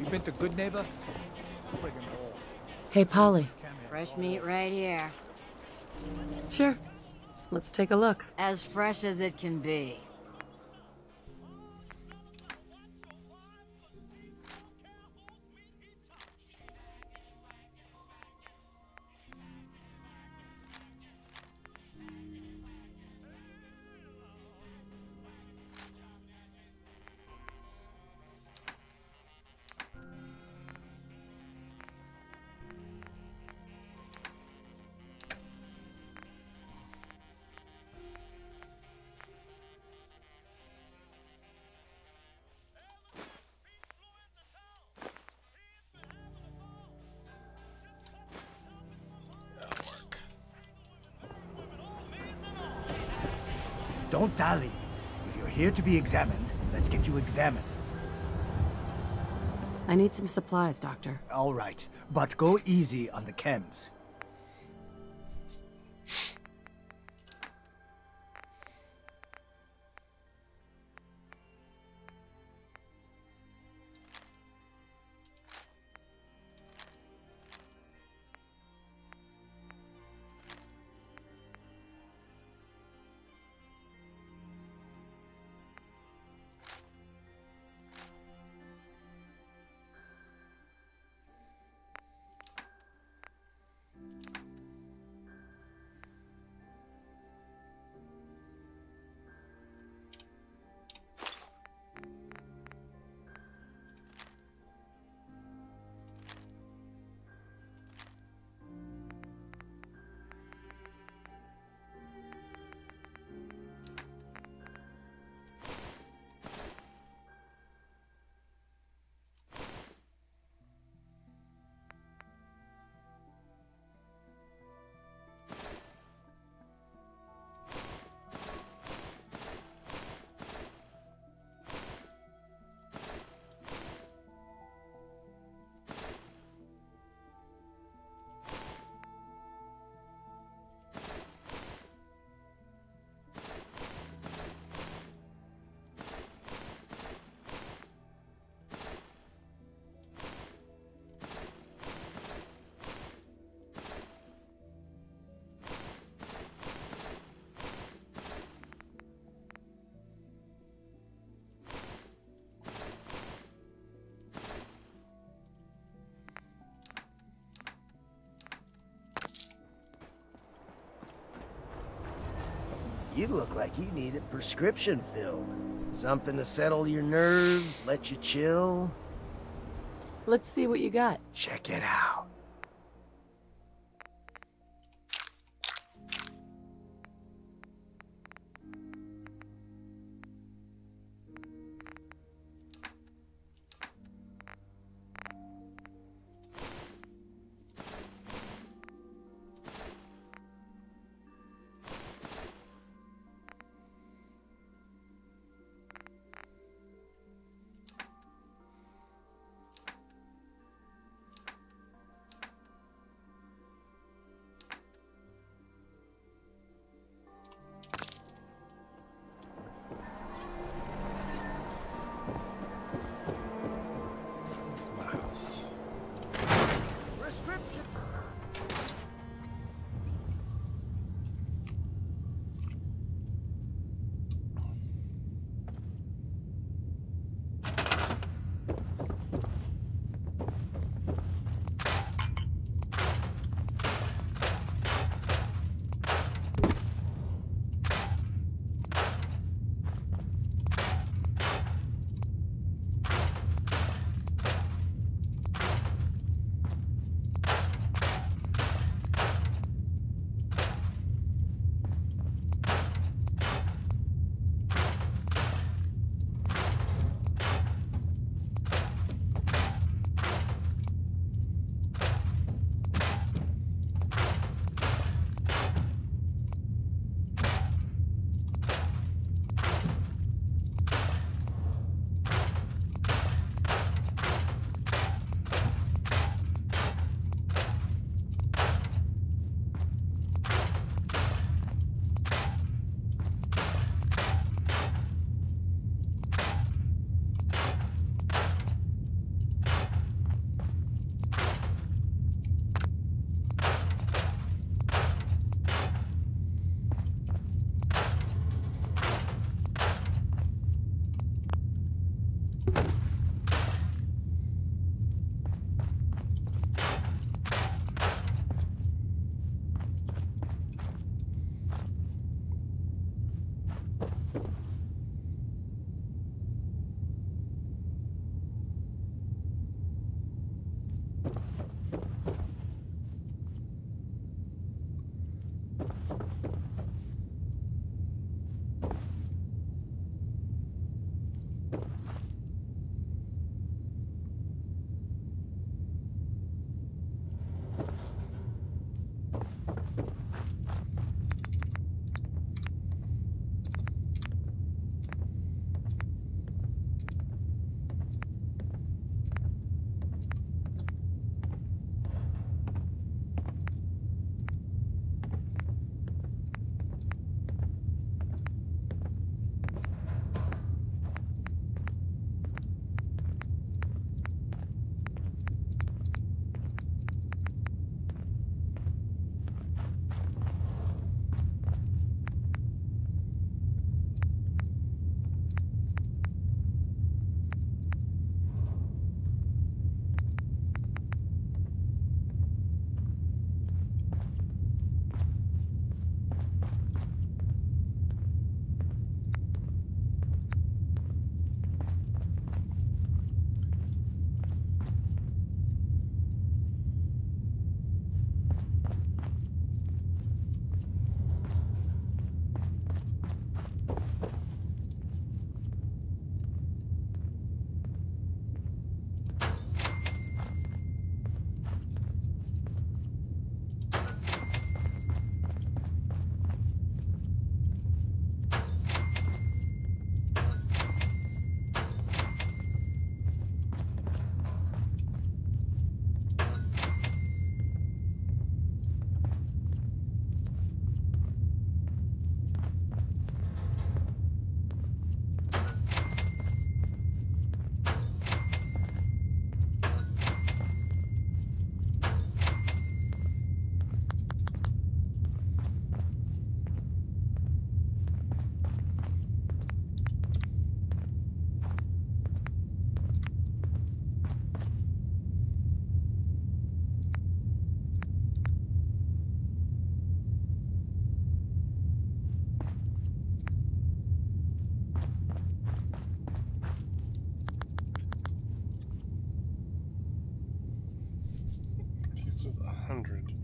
You been to Good Neighbor? Friggin' all. Hey, Polly. Fresh meat right here. Sure. Let's take a look. As fresh as it can be. Don't dally. If you're here to be examined, let's get you examined. I need some supplies, Doctor. All right, but go easy on the chems. You look like you need a prescription filled. Something to settle your nerves, let you chill. Let's see what you got. Check it out. 100.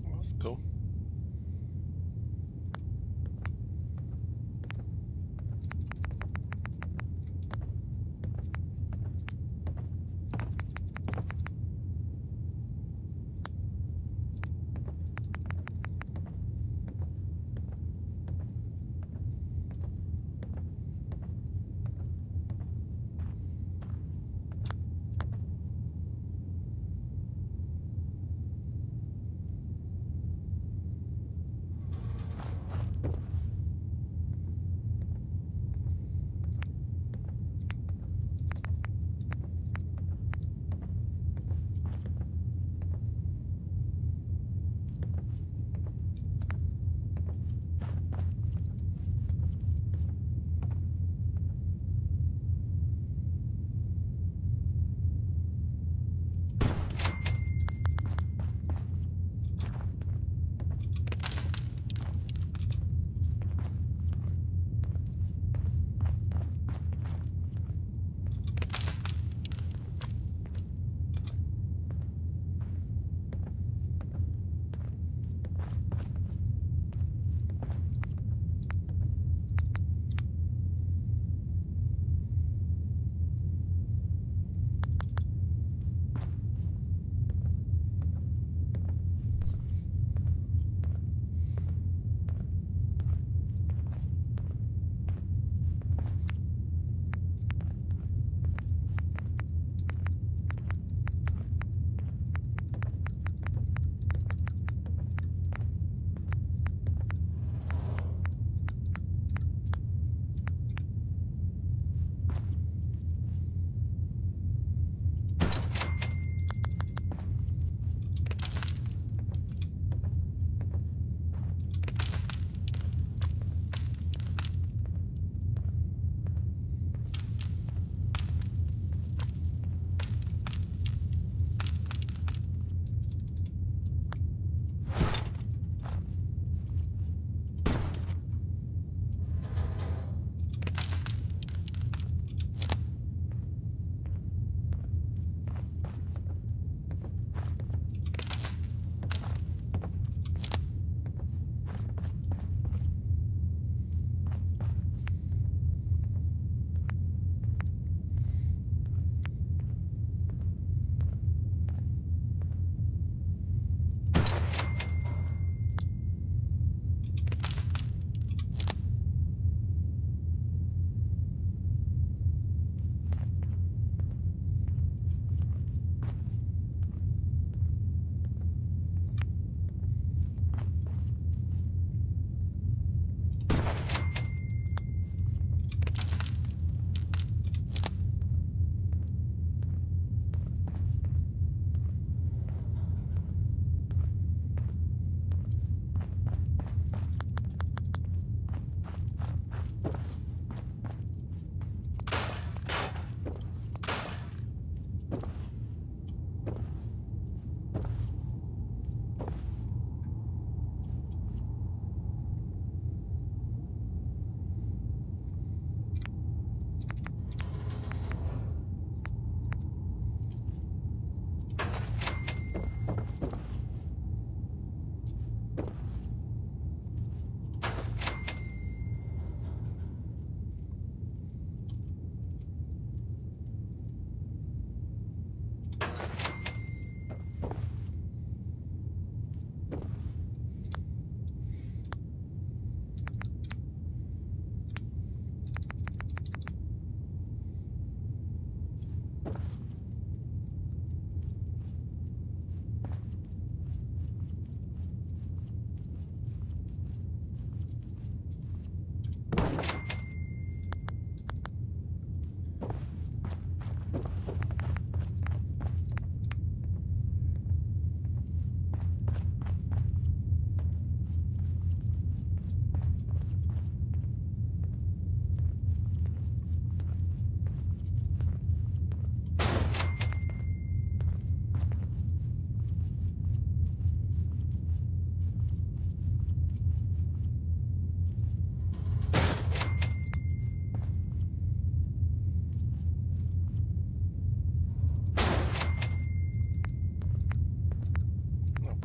Well, that's cool.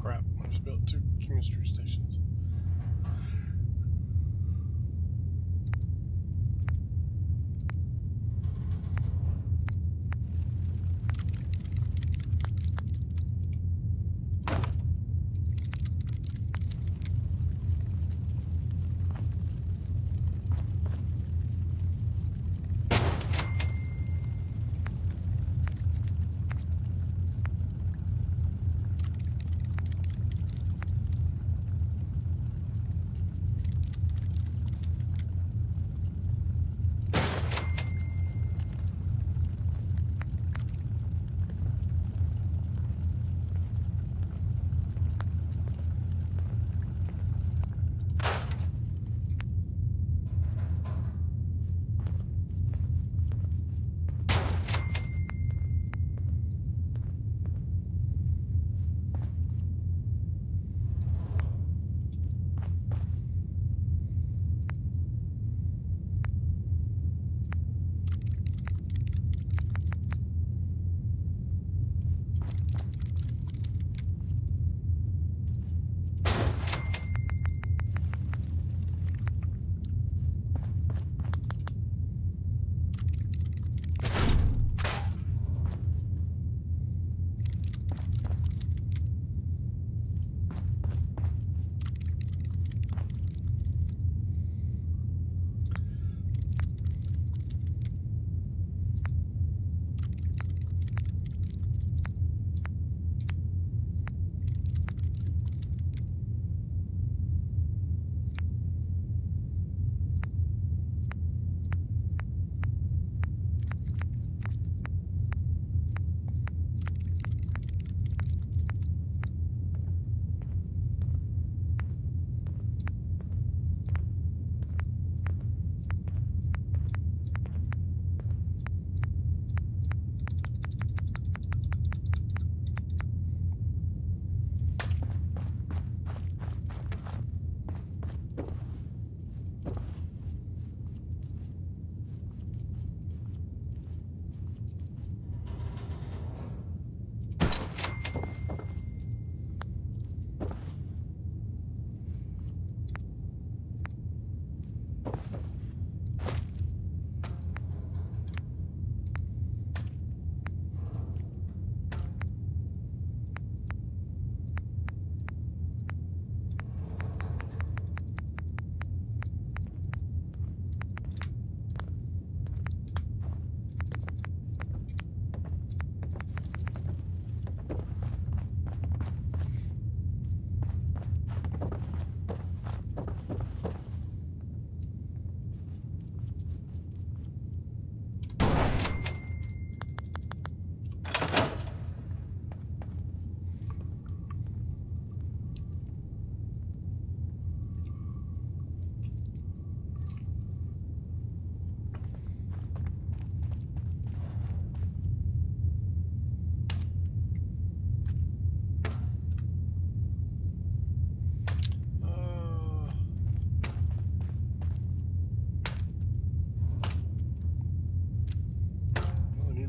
crap. I just built 2 chemistry stations.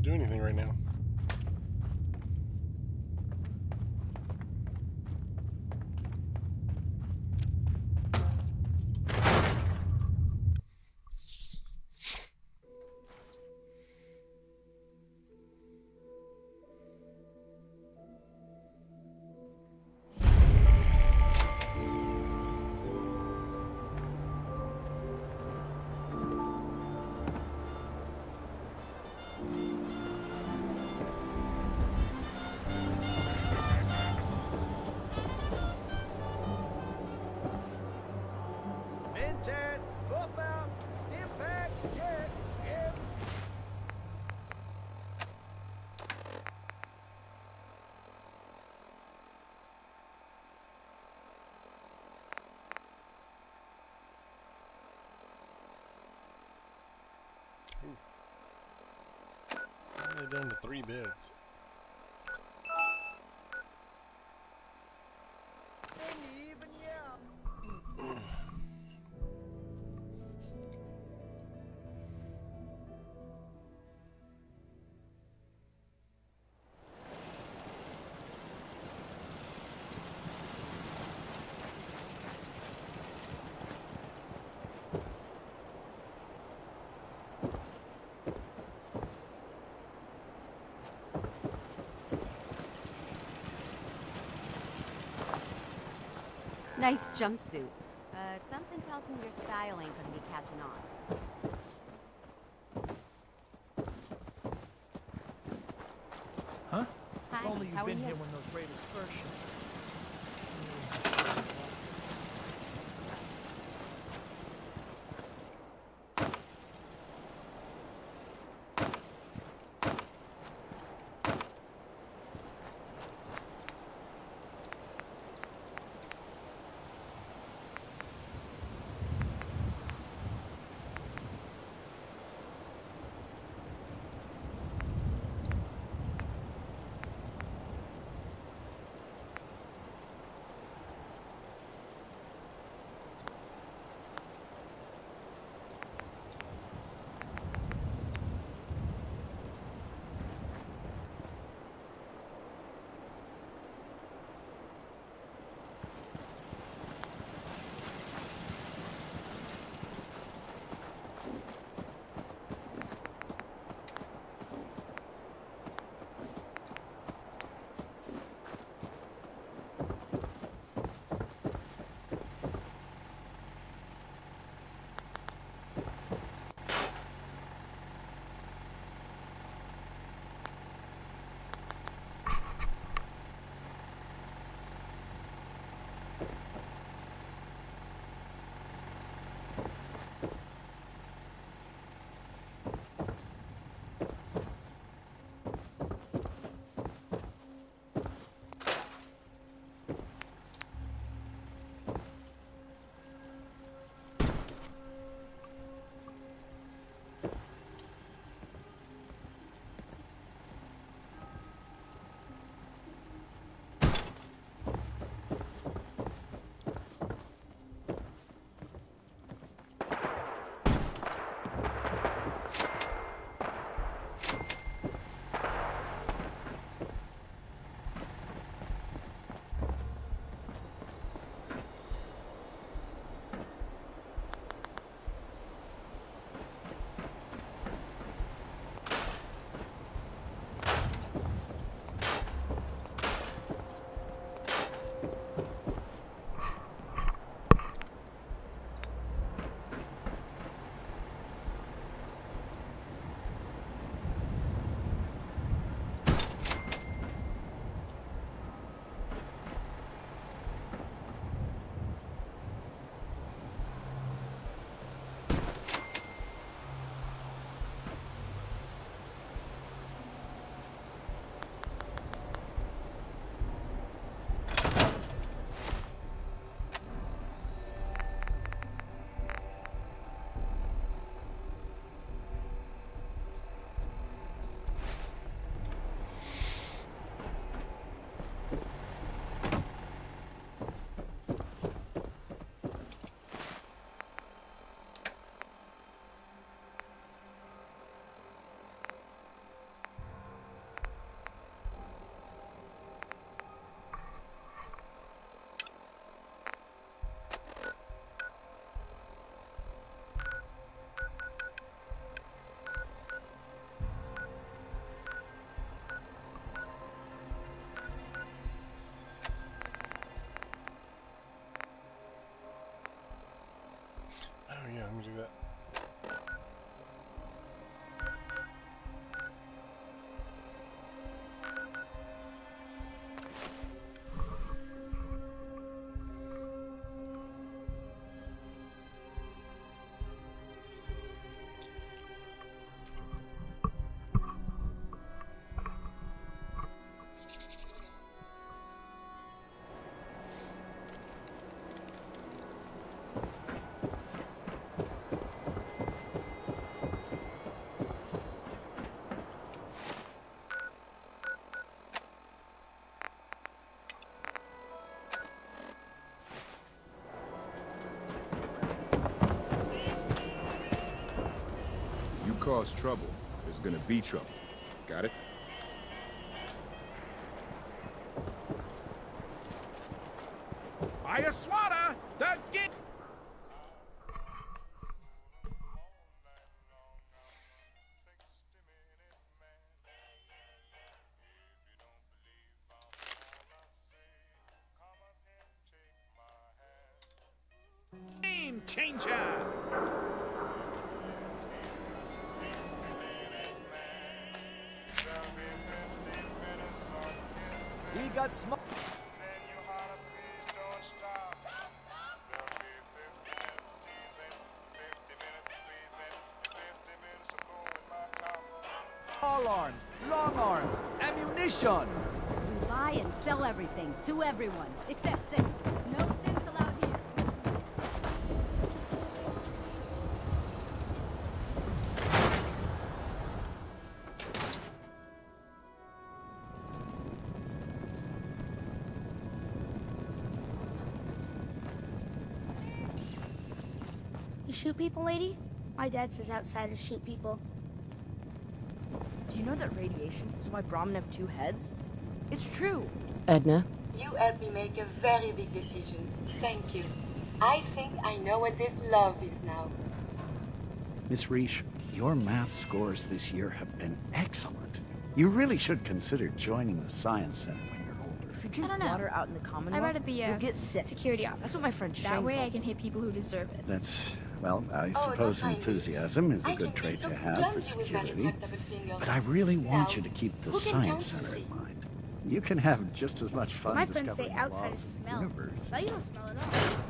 Do anything right now. Only down to 3 beds. Nice jumpsuit. But something tells me your style ain't gonna be catching on. Huh? Hi, If only how you'd are been you? here when those raiders first showed up. Oh yeah, let me do that. You cause trouble, there's gonna be trouble. Got it? Fire swatter! The gate! game changer! We got smoke. All arms, long arms, ammunition. We buy and sell everything to everyone, except sense. No sense allowed here. You shoot people, lady? My dad says outsiders shoot people. Do you know that radiation is why Brahmin have two heads? It's true. Edna? You helped me make a very big decision. Thank you. I think I know what this love is now. Miss Reich, your math scores this year have been excellent. You really should consider joining the Science Center when you're older. If you drink I don't know. water out in the Commonwealth, I'd rather be you'll a get sick. security officer. That's what my friend Shane That way called I can hit people who deserve it. That's, well, I Oh, suppose don't mind me. enthusiasm is a I good can be trait so to have for clumsy with my security. retractable fingers. But I really want Now, you to keep the who can Science count Center to in three? mind. You can have just as much fun My friends say discovering the outsiders laws of the smell. universe. But you don't smell at all.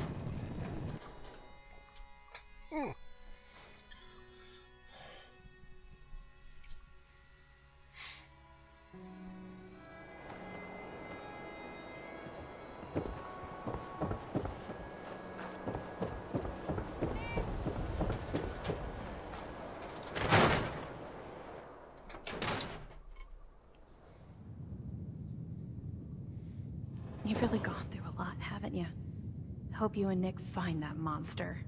You've really gone through a lot, haven't you? Hope you and Nick find that monster.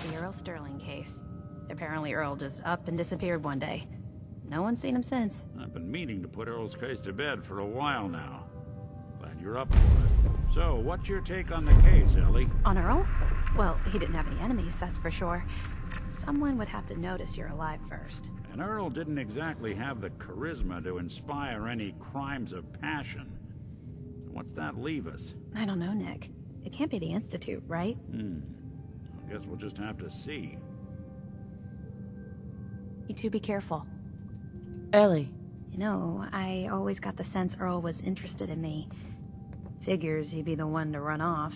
The Earl Sterling case. Apparently Earl just up and disappeared one day. No one's seen him since. I've been meaning to put Earl's case to bed for a while now. Glad you're up for it. So, what's your take on the case, Ellie? On Earl? Well, he didn't have any enemies, that's for sure. Someone would have to notice you're alive first. And Earl didn't exactly have the charisma to inspire any crimes of passion. What's that leave us? I don't know, Nick. It can't be the Institute, right? I guess we'll just have to see. You two be careful. Ellie. You know, I always got the sense Earl was interested in me. Figures he'd be the one to run off.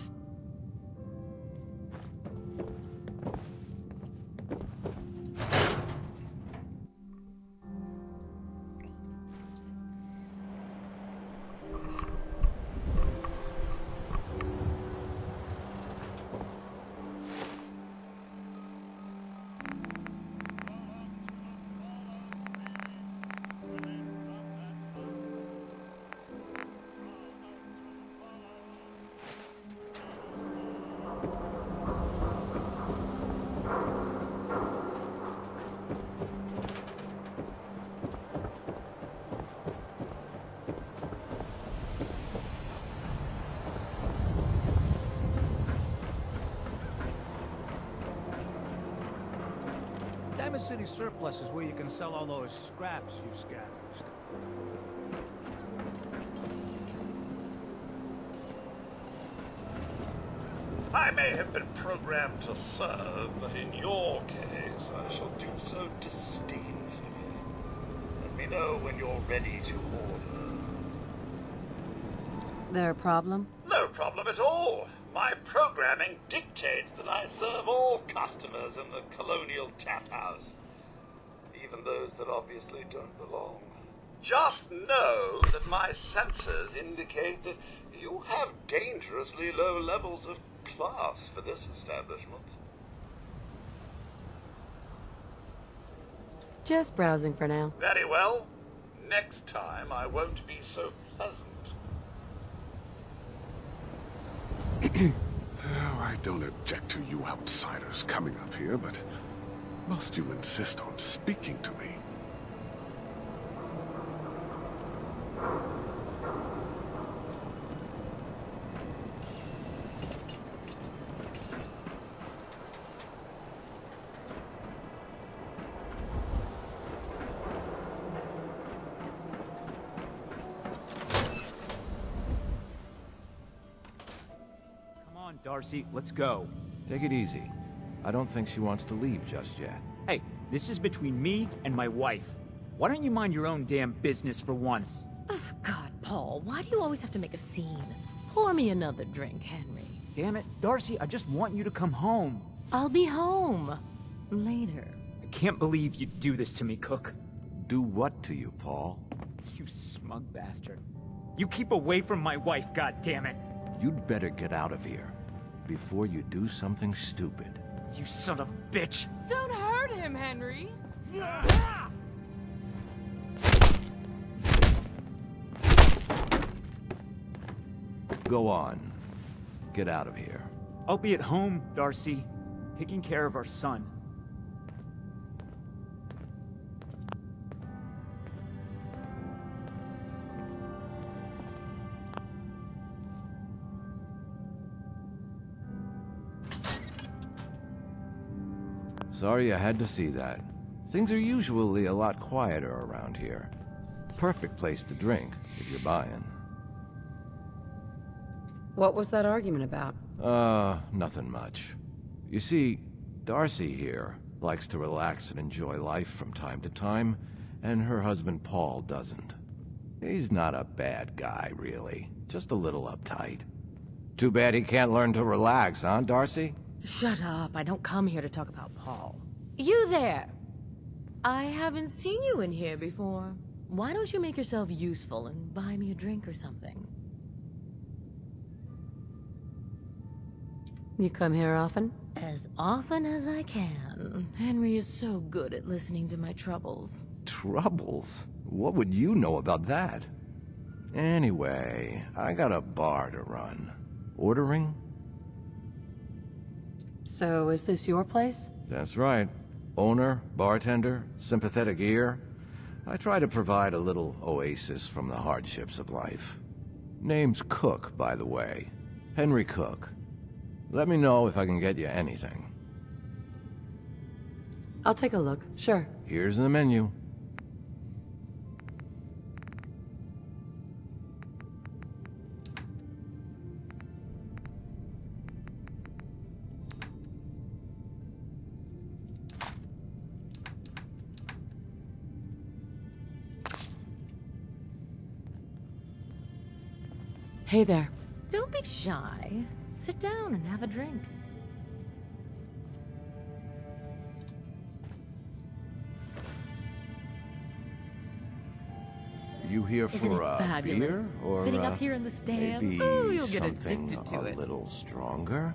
Diamond City Surplus is where you can sell all those scraps you scavenged. I may have been programmed to serve, but in your case, I shall do so disdainfully. Let me know when you're ready to order. There a problem? No problem at all. My programming dictates that I serve all customers in the Colonial Tap House, even those that obviously don't belong. Just know that my sensors indicate that you have dangerously low levels of class for this establishment. Just browsing for now. Very well. Next time I won't be so pleasant. Oh, I don't object to you outsiders coming up here, but must you insist on speaking to me? Darcy, let's go. Take it easy. I don't think she wants to leave just yet. Hey, this is between me and my wife. Why don't you mind your own damn business for once? Oh, God, Paul, why do you always have to make a scene? Pour me another drink, Henry. Damn it, Darcy, I just want you to come home. I'll be home. Later. I can't believe you do this to me, Cook. Do what to you, Paul? You smug bastard. You keep away from my wife, goddammit. You'd better get out of here before you do something stupid. You son of a bitch! Don't hurt him, Henry! Go on. Get out of here. I'll be at home, Darcy, taking care of our son. Sorry I had to see that. Things are usually a lot quieter around here. Perfect place to drink, if you're buying. What was that argument about? Nothing much. You see, Darcy here likes to relax and enjoy life from time to time, and her husband Paul doesn't. He's not a bad guy, really. Just a little uptight. Too bad he can't learn to relax, huh, Darcy? Shut up. I don't come here to talk about Paul. You there! I haven't seen you in here before. Why don't you make yourself useful and buy me a drink or something? You come here often? As often as I can. Henry is so good at listening to my troubles. Troubles? What would you know about that? Anyway, I got a bar to run. Ordering? So, is this your place? That's right. Owner, bartender, sympathetic ear. I try to provide a little oasis from the hardships of life. Name's Cook, by the way. Henry Cook. Let me know if I can get you anything. I'll take a look, sure. Here's the menu. Hey there. Don't be shy. Sit down and have a drink. You here Isn't for it fabulous? beer or Sitting up here in the stands? maybe Oh, you'll get something addicted to it. a little stronger?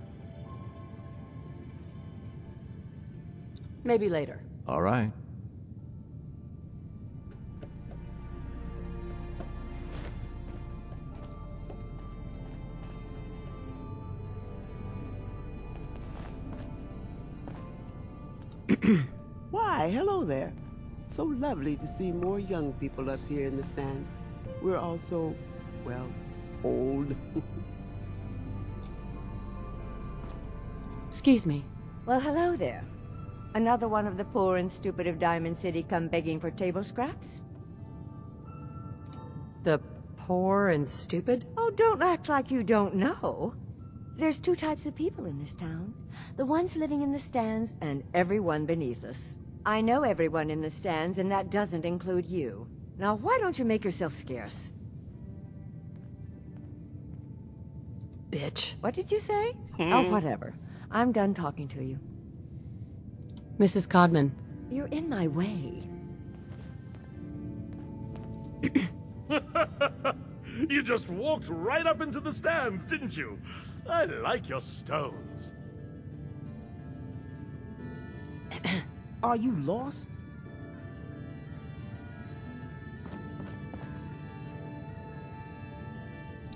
Maybe later. All right. Why, hello there. So lovely to see more young people up here in the stands. We're all so, well, old. Excuse me. Well, hello there. Another one of the poor and stupid of Diamond City come begging for table scraps? The poor and stupid? Oh, don't act like you don't know. There's two types of people in this town. The ones living in the stands and everyone beneath us. I know everyone in the stands, and that doesn't include you. Now, why don't you make yourself scarce? Bitch. What did you say? Oh, whatever. I'm done talking to you. Mrs. Codman. You're in my way. You just walked right up into the stands, didn't you? I like your stones. Are you lost?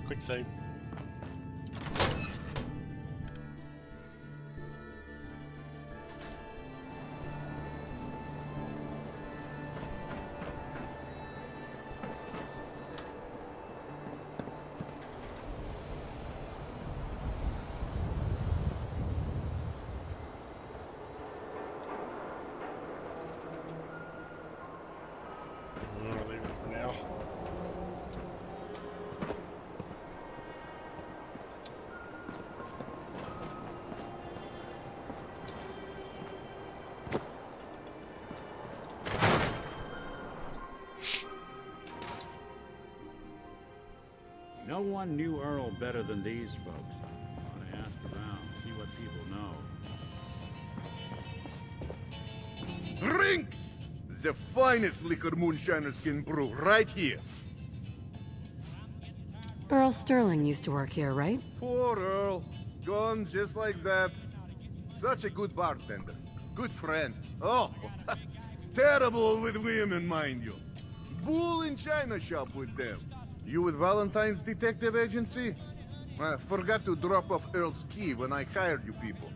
Quick save. I'll leave it for now. No one knew Earl better than these folks. Ought to ask around, see what people know. Drinks! The finest liquor moonshiners can brew right here. Earl Sterling used to work here, right? Poor Earl. Gone just like that. Such a good bartender. Good friend. Oh, terrible with women, mind you. Bull in china shop with them. You with Valentine's Detective Agency? I forgot to drop off Earl's key when I hired you people.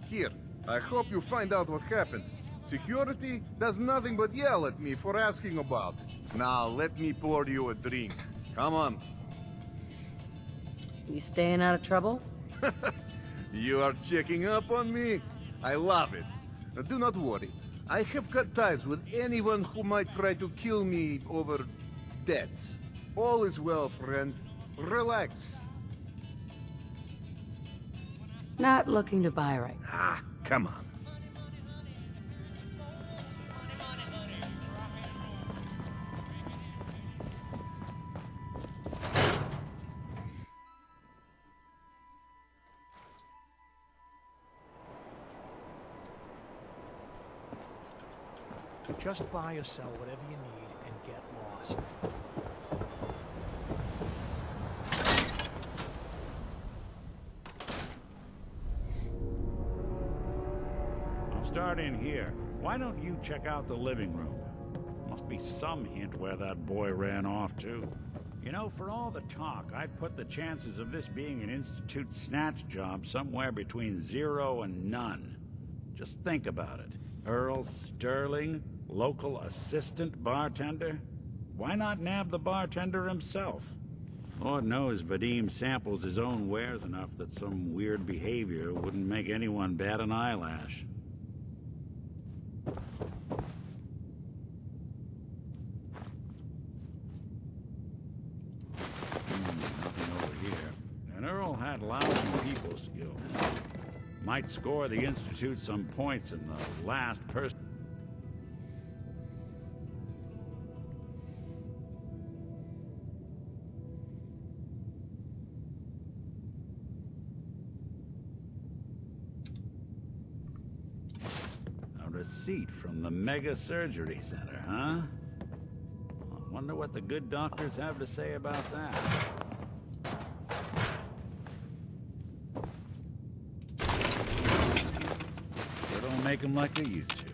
Here, I hope you find out what happened. Security does nothing but yell at me for asking about it. Now, let me pour you a drink. Come on. You staying out of trouble? You are checking up on me? I love it. Do not worry. I have cut ties with anyone who might try to kill me over debts. All is well, friend. Relax. Not looking to buy right. Ah, come on. Just buy or sell whatever you need and get lost. I'll start in here. Why don't you check out the living room? Must be some hint where that boy ran off to. You know, for all the talk, I'd put the chances of this being an Institute snatch job somewhere between 0 and none. Just think about it. Earl Sterling, local assistant bartender? Why not nab the bartender himself? Lord knows Vadim samples his own wares enough that some weird behavior wouldn't make anyone bat an eyelash. Nothing over here. And Earl had lousy people skills. Might score the Institute some points in the last person. A receipt from the Mega Surgery Center, huh? I wonder what the good doctors have to say about that. They don't make them like they used to.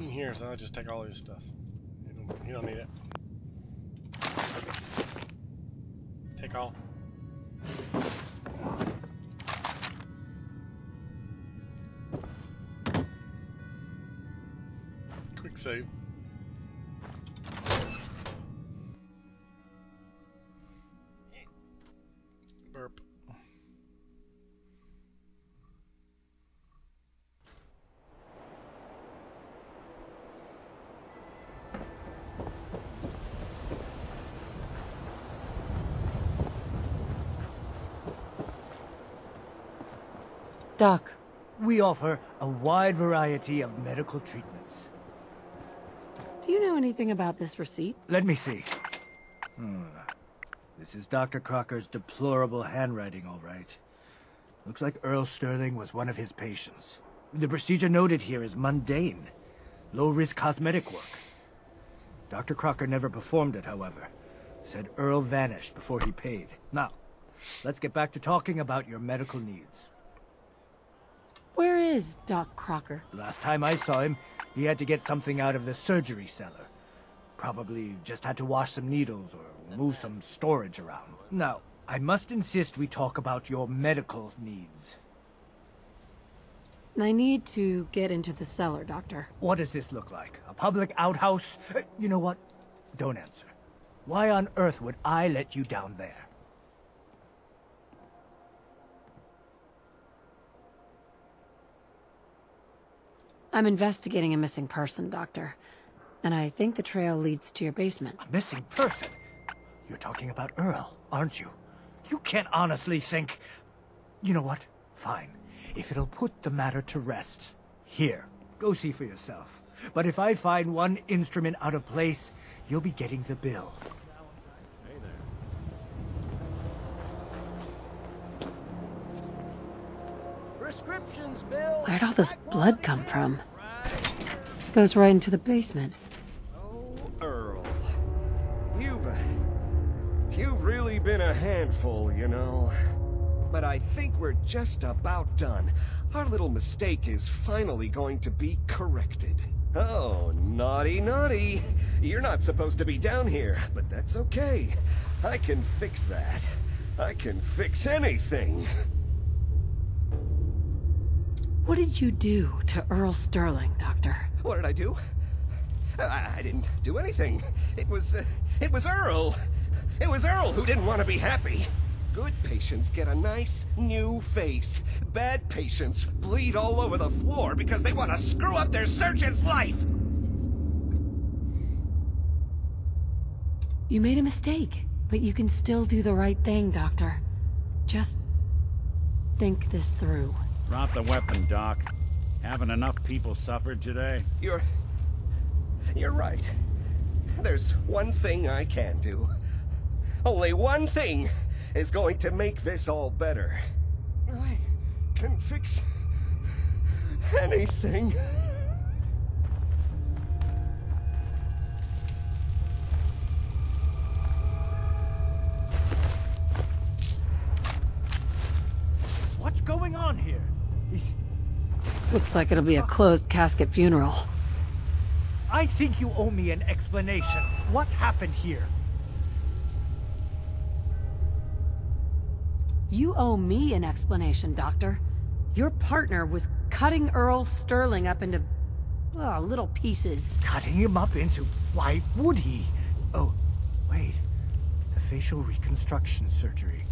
Here, so I'll just take all of his stuff. You don't need it. Take all. Quick save. Burp. Doc. We offer a wide variety of medical treatments. Do you know anything about this receipt? Let me see. This is Dr. Crocker's deplorable handwriting, all right. Looks like Earl Sterling was one of his patients. The procedure noted here is mundane. Low-risk cosmetic work. Dr. Crocker never performed it, however. Said Earl vanished before he paid. Now, let's get back to talking about your medical needs. Where is Doc Crocker? Last time I saw him, he had to get something out of the surgery cellar. Probably just had to wash some needles or move some storage around. Now, I must insist we talk about your medical needs. I need to get into the cellar, Doctor. What does this look like? A public outhouse? You know what? Don't answer. Why on earth would I let you down there? I'm investigating a missing person, Doctor. And I think the trail leads to your basement. A missing person? You're talking about Earl, aren't you? You can't honestly think... You know what? Fine. If it'll put the matter to rest. Here, go see for yourself. But if I find one instrument out of place, you'll be getting the bill. Hey there. Prescriptions, Bill. Where'd all this blood come from? Goes right into the basement. Oh, Earl. You've really been a handful, you know. But I think we're just about done. Our little mistake is finally going to be corrected. Oh, naughty, naughty. You're not supposed to be down here, but that's okay. I can fix that. I can fix anything. What did you do to Earl Sterling, Doctor? What did I do? I didn't do anything. It was Earl. It was Earl who didn't want to be happy. Good patients get a nice, new face. Bad patients bleed all over the floor because they want to screw up their surgeon's life! You made a mistake, but you can still do the right thing, Doctor. Just think this through. Drop the weapon, Doc. Haven't enough people suffered today? You're right. There's one thing I can do. Only one thing is going to make this all better. I can fix anything. What's going on here? Looks like it'll be a closed casket funeral. I think you owe me an explanation. What happened here? You owe me an explanation, Doctor. Your partner was cutting Earl Sterling up into... little pieces. Cutting him up into... Why would he? Oh, wait. The facial reconstruction surgery.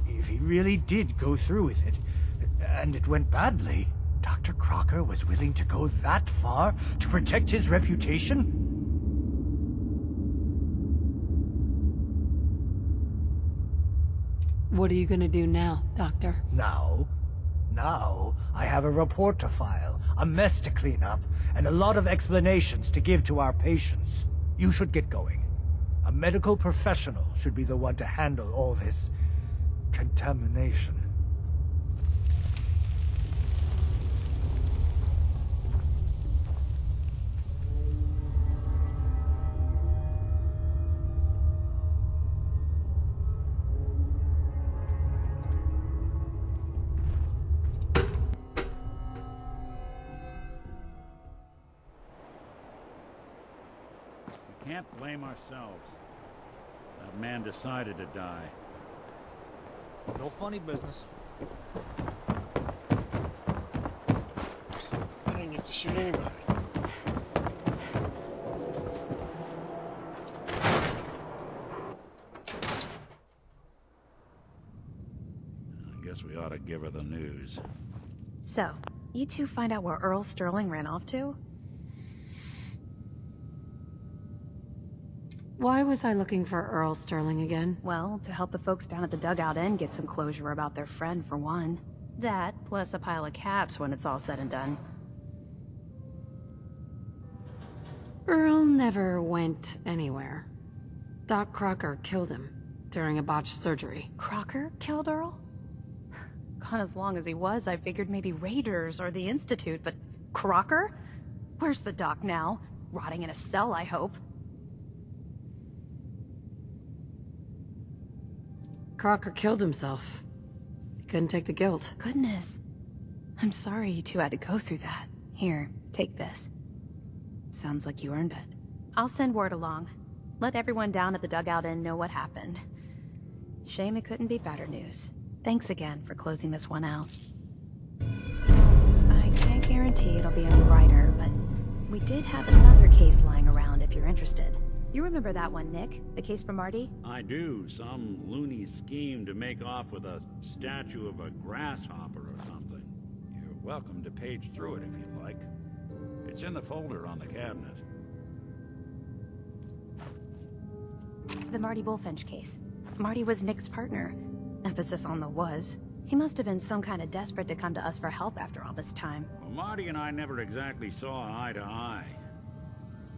If he really did go through with it, and it went badly, Dr. Crocker was willing to go that far to protect his reputation? What are you gonna do now, Doctor? Now, I have a report to file, a mess to clean up, and a lot of explanations to give to our patients. You should get going. A medical professional should be the one to handle all this contamination. Can't blame ourselves. That man decided to die. No funny business. I didn't get to shoot anybody. I guess we ought to give her the news. So, you two find out where Earl Sterling ran off to? Why was I looking for Earl Sterling again? Well, to help the folks down at the Dugout Inn get some closure about their friend, for one. That, plus a pile of caps when it's all said and done. Earl never went anywhere. Doc Crocker killed him during a botched surgery. Crocker killed Earl? Gone as long as he was, I figured maybe Raiders or the Institute, but Crocker? Where's the doc now? Rotting in a cell, I hope. Crocker killed himself. He couldn't take the guilt. Goodness. I'm sorry you two had to go through that. Here, take this. Sounds like you earned it. I'll send word along. Let everyone down at the Dugout Inn know what happened. Shame it couldn't be better news. Thanks again for closing this one out. I can't guarantee it'll be any brighter, but we did have another case lying around if you're interested. You remember that one, Nick? The case for Marty? I do. Some loony scheme to make off with a statue of a grasshopper or something. You're welcome to page through it if you'd like. It's in the folder on the cabinet. The Marty Bullfinch case. Marty was Nick's partner. Emphasis on the was. He must have been some kind of desperate to come to us for help after all this time. Well, Marty and I never exactly saw eye to eye.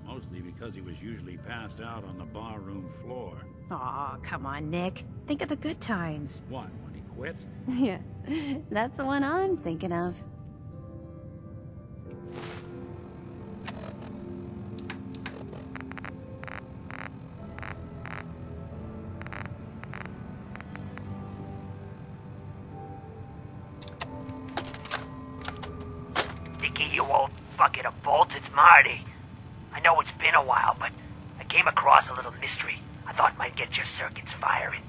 Mostly because he was usually passed out on the barroom floor. Aw, come on, Nick. Think of the good times. What, when he quit? Yeah, that's the one I'm thinking of. Nicky, you old bucket of bolts, it's Marty. I know it's been a while, but I came across a little mystery I thought might get your circuits firing.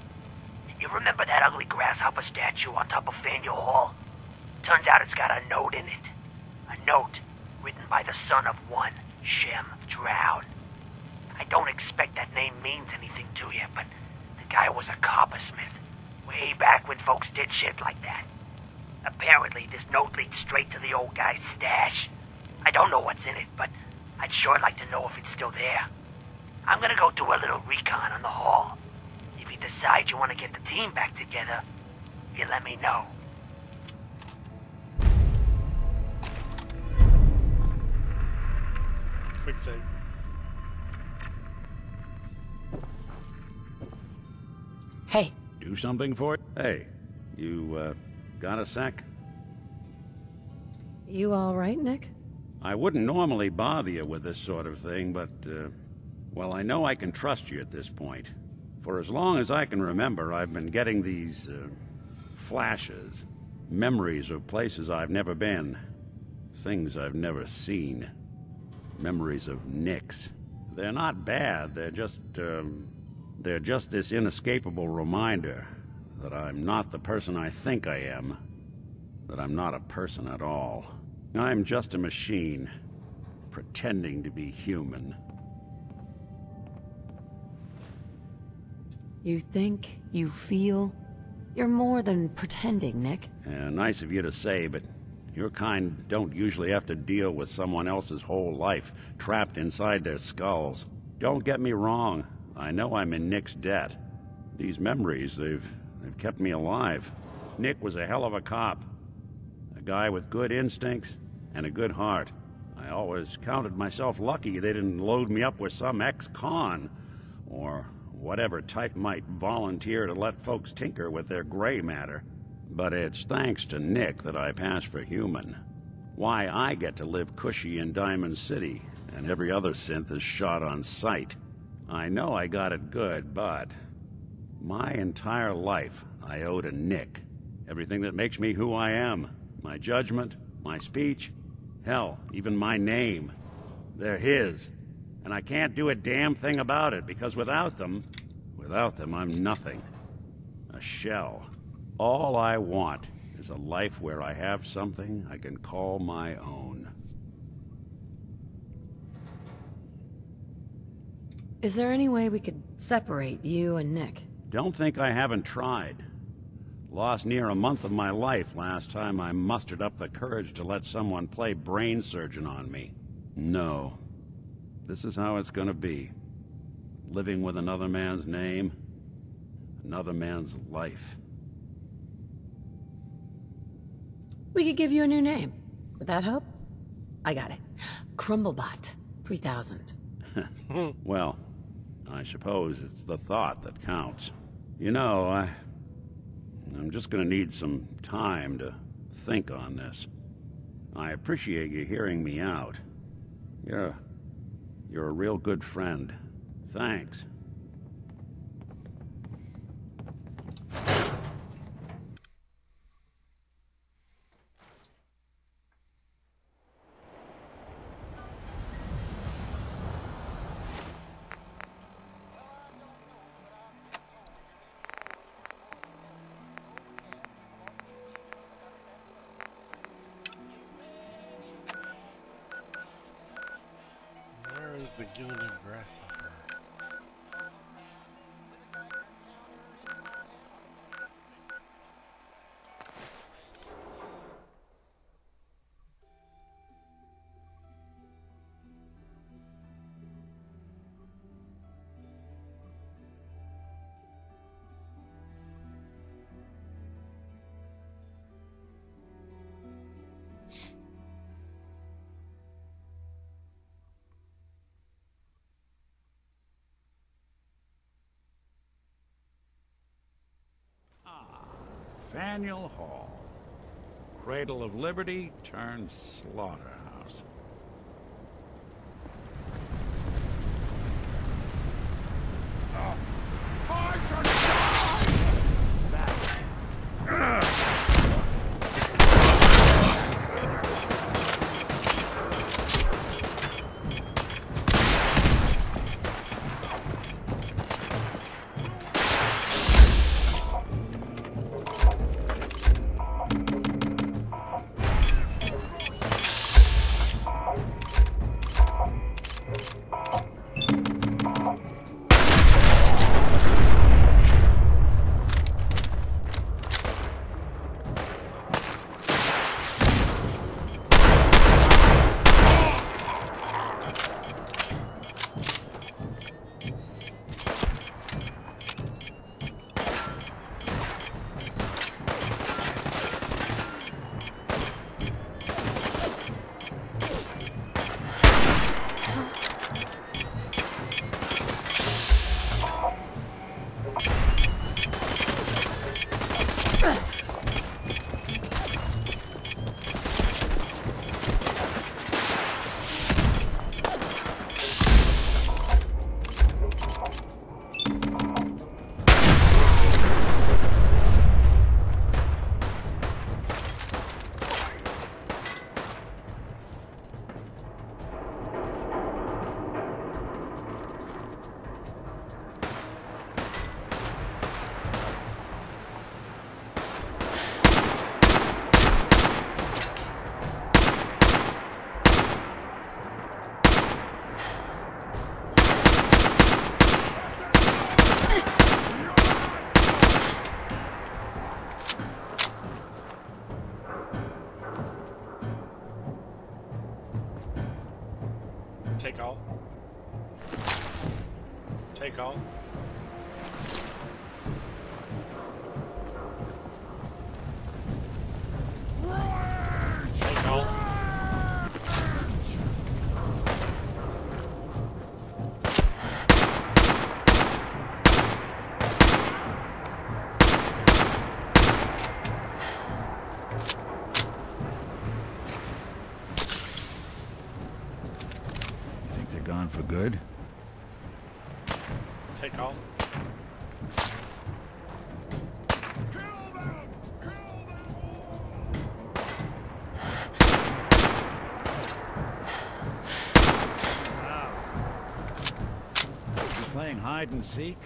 You remember that ugly grasshopper statue on top of Faneuil Hall? Turns out it's got a note in it. A note written by the son of one Shem Drown. I don't expect that name means anything to you, but the guy was a coppersmith, way back when folks did shit like that. Apparently, this note leads straight to the old guy's stash. I don't know what's in it, but I'd sure like to know if it's still there. I'm gonna go do a little recon on the hall. If you decide you want to get the team back together, you let me know. Quick save. Hey. Do something for it? Hey, you, got a sec? You all right, Nick? I wouldn't normally bother you with this sort of thing, but, well, I know I can trust you at this point. For as long as I can remember, I've been getting these, flashes. Memories of places I've never been. Things I've never seen. Memories of Nicks. They're not bad, they're just this inescapable reminder that I'm not the person I think I am. That I'm not a person at all. I'm just a machine, pretending to be human. You think, you feel, you're more than pretending, Nick. Yeah, nice of you to say, but your kind don't usually have to deal with someone else's whole life, trapped inside their skulls. Don't get me wrong, I know I'm in Nick's debt. These memories, they've kept me alive. Nick was a hell of a cop. A guy with good instincts and a good heart. I always counted myself lucky they didn't load me up with some ex-con, or whatever type might volunteer to let folks tinker with their gray matter. But it's thanks to Nick that I pass for human. Why I get to live cushy in Diamond City, and every other synth is shot on sight. I know I got it good, but my entire life I owe to Nick. Everything that makes me who I am. My judgment, my speech, hell, even my name. They're his. And I can't do a damn thing about it, because without them, I'm nothing. A shell. All I want is a life where I have something I can call my own. Is there any way we could separate you and Nick? Don't think I haven't tried. Lost near a month of my life last time I mustered up the courage to let someone play brain surgeon on me. No. This is how it's gonna be. Living with another man's name, another man's life. We could give you a new name. Would that help? I got it. Crumblebot 3000. Well, I suppose it's the thought that counts. You know, I'm just gonna need some time to think on this. I appreciate you hearing me out. You're a real good friend. Thanks. Where's the gilded grasshopper? Faneuil Hall. Cradle of Liberty turned slaughterhouse. Take all. Take all. Take all. Gone for good? Take all. You playing hide and seek?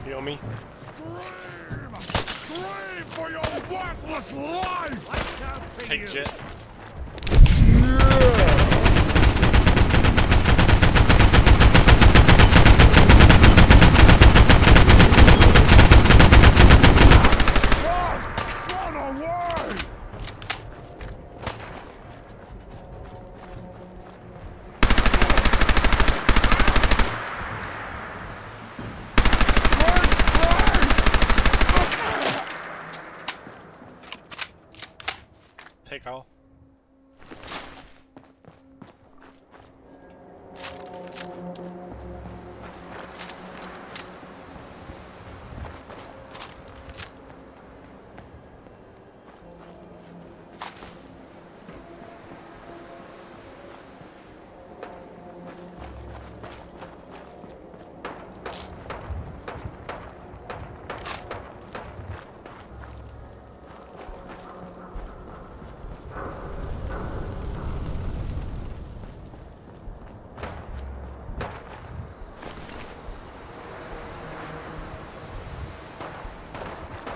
Feel me? Scream for your worthless life! Take jet. Run away! Take all.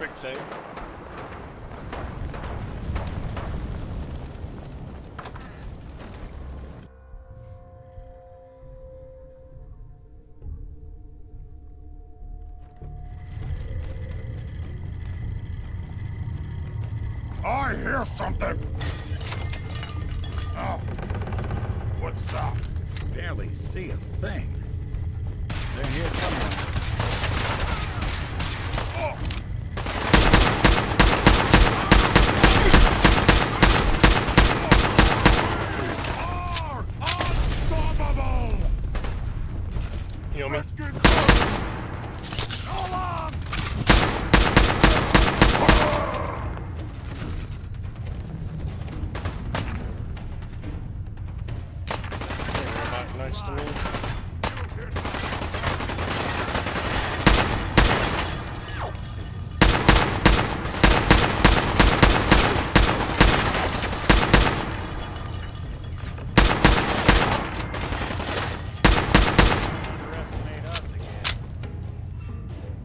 Quick save. I hear something! Oh. What's up? Barely see a thing. They're here somewhere. You know me? Nice to me.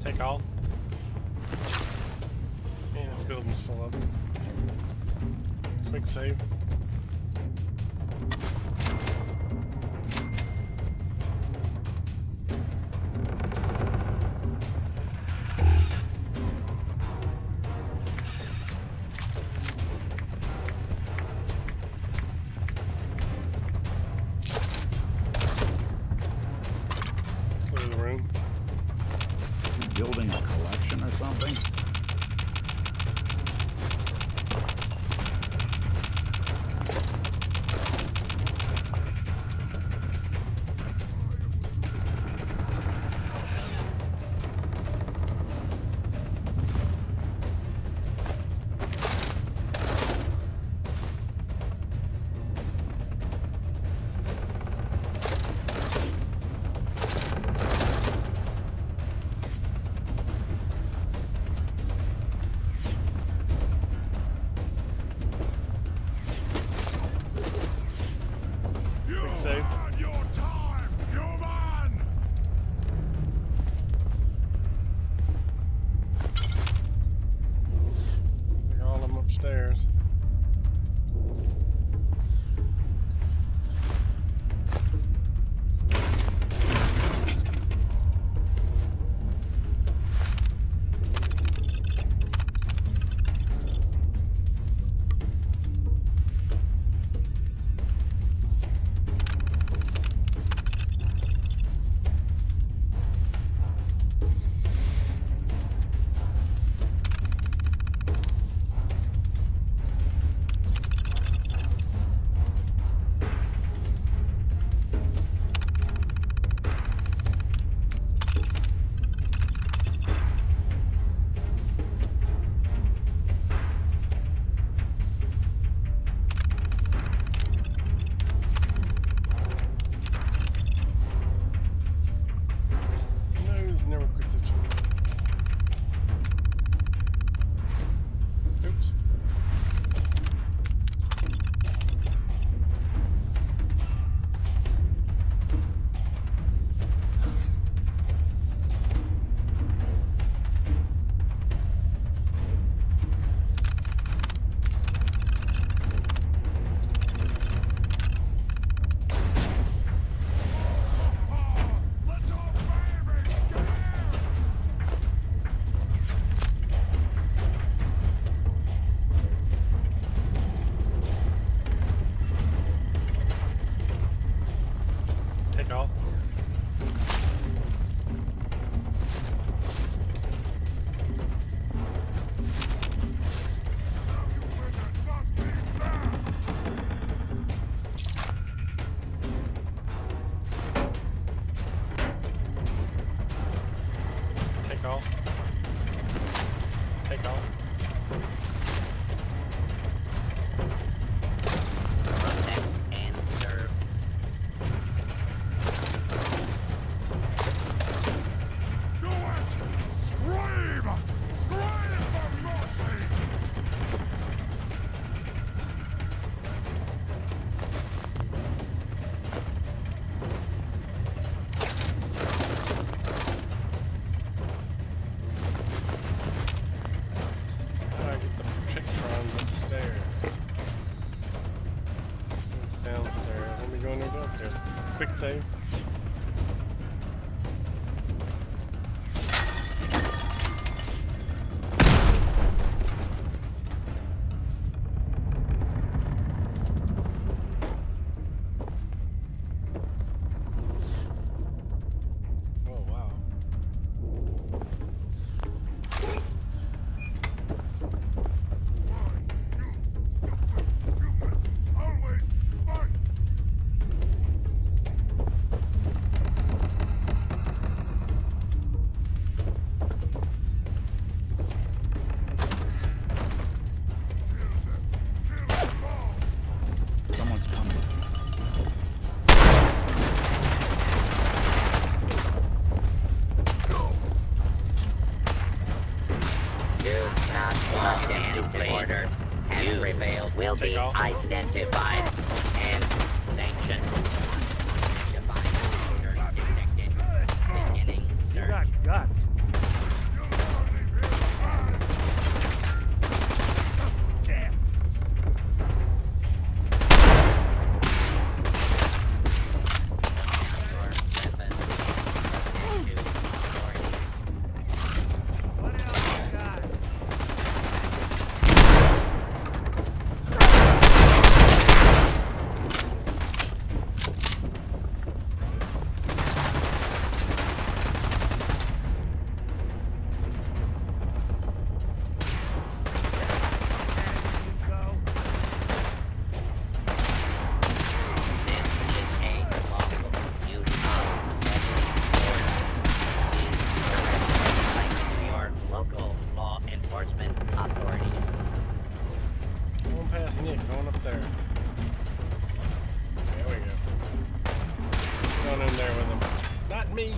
Take all. Man, this building's full of them. Quick save. Clear the room. Building a collection or something? Save. Your time, human! They're all of them upstairs. Never quits a job. Oops. Take all. Take all. Take all. And serve. Do it! Scream! Scream for mercy! Quick save. Will be identified and sanctioned. You got guts. Going up there. There we go. Going in there with him. Not me.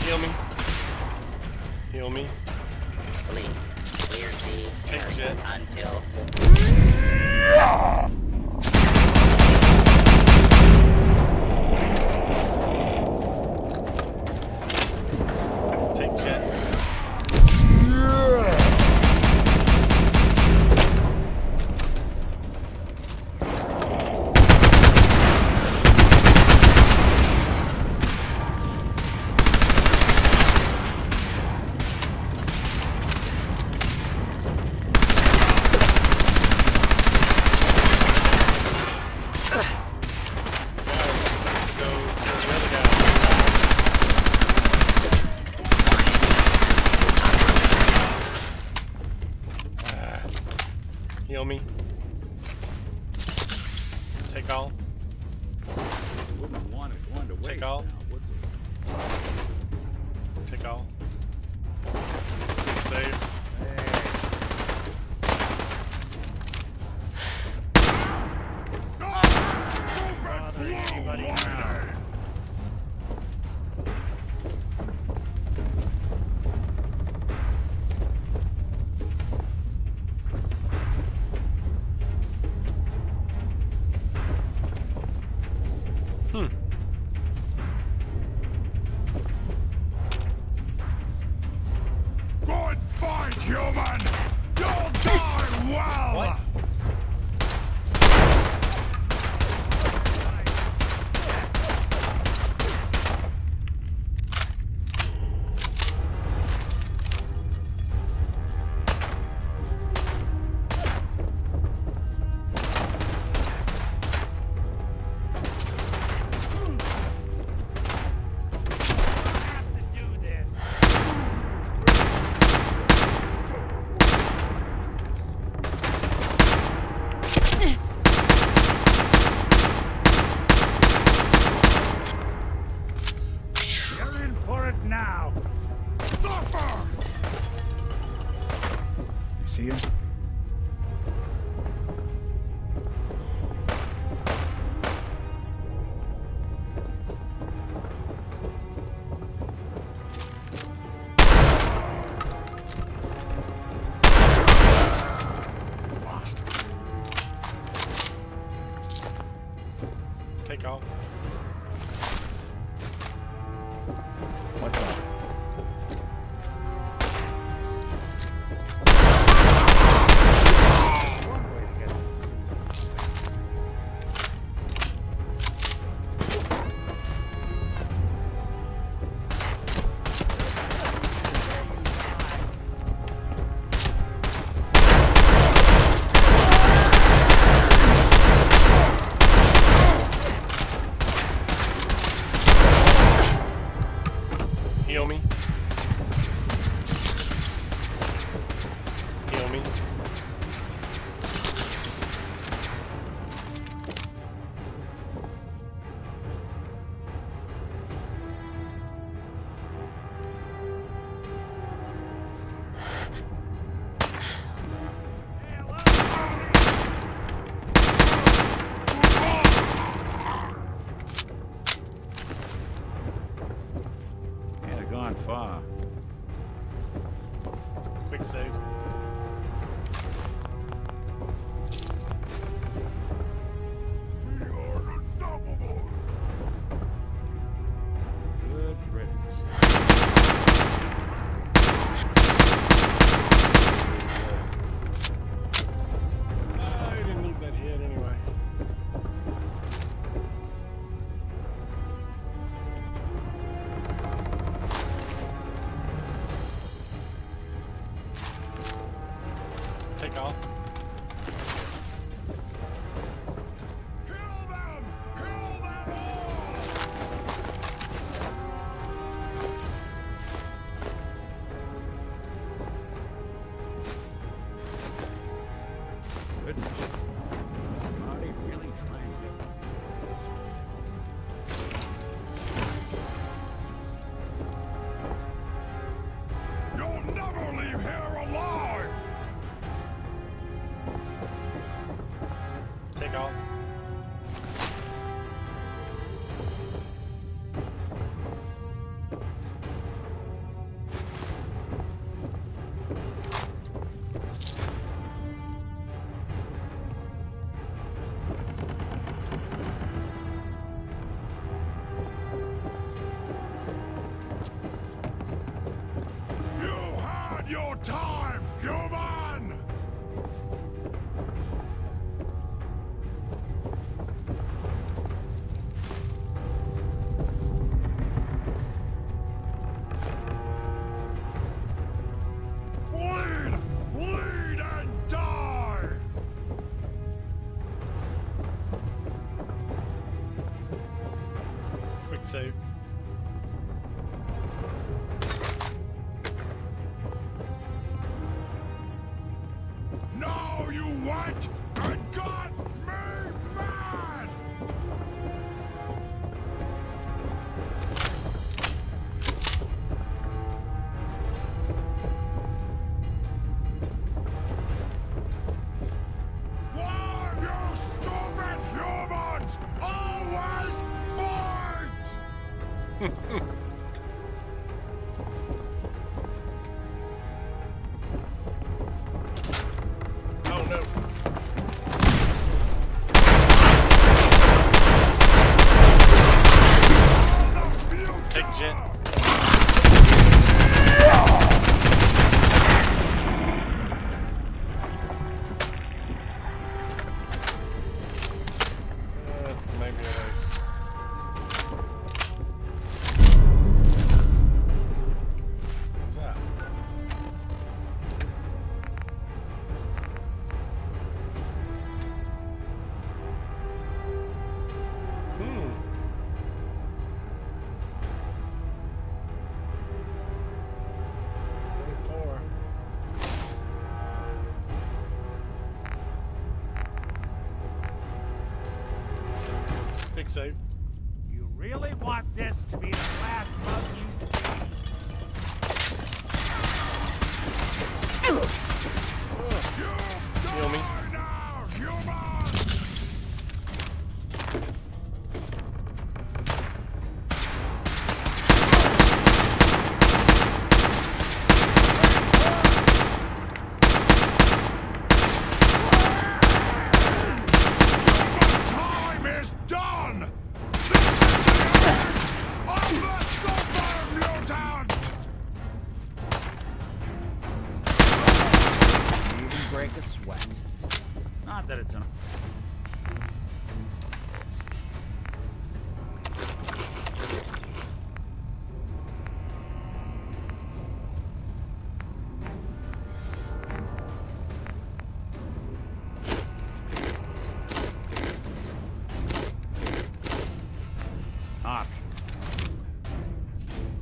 Heal me. Heal me. Please, clear the take jet until. Take jet. Heal me. Take all. Wouldn't want it going to waste. Take all. Now, would we? Take all. Save. Anybody now? Good fight! off. What's up? Heal me. Heal me. Can't have gone far. Quick save. Good riddance. I didn't need that hit anyway. Take off. Goodness. Marty really trying to get You'll never leave here alive! Take off. You had your time, human! Bleed! Bleed and die! Quick save. Now you went and got me mad! Why, you stupid humans always fight! Oh no. Take Jen. That's maybe a waste. Who's that? Big save. You really want this to be the last bug you see? Heal me. Time is done! Not that it's an...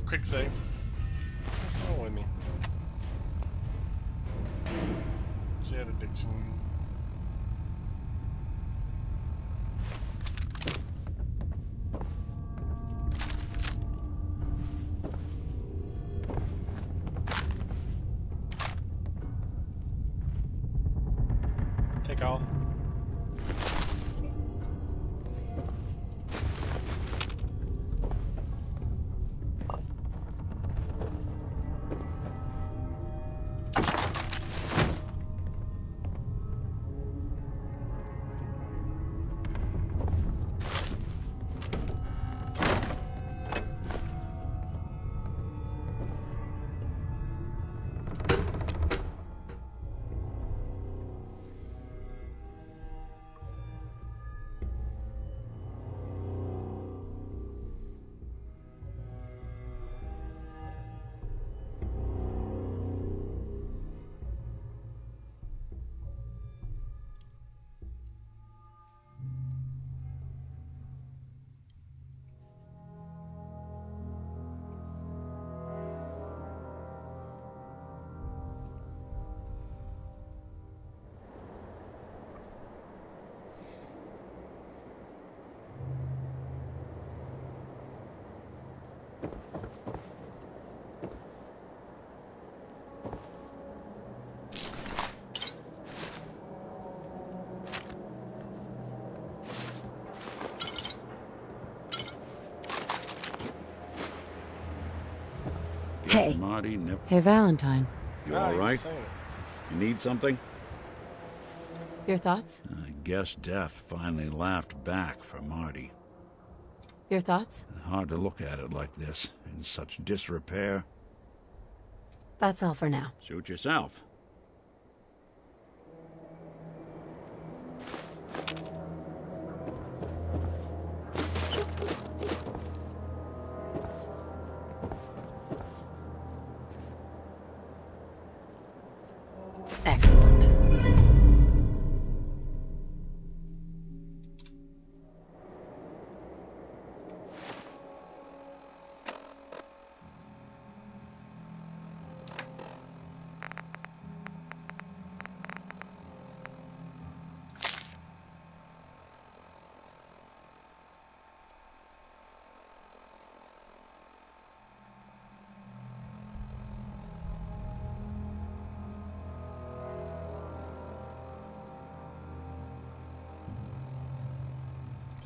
Quick save. What's wrong with me? Jet addiction. Take off. Hey. Marty, Hey, Valentine. You all right? You need something? Your thoughts? I guess death finally laughed back for Marty. Your thoughts? Hard to look at it like this, in such disrepair. That's all for now. Suit yourself. Excellent.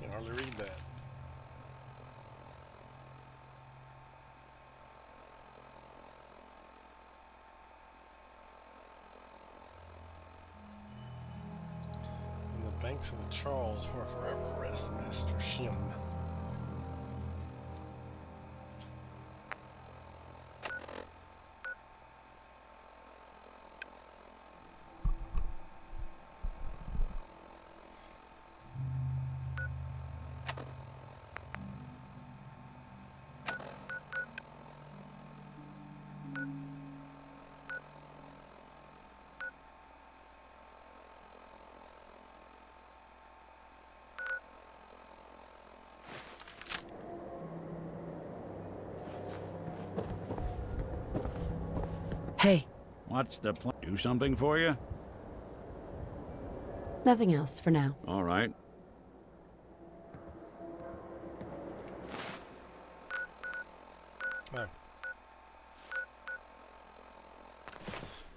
Can't hardly read that. In the banks of the Charles, where forever rests Master Shim. Hey. What's the plan? Do something for you? Nothing else for now. All right. Oh.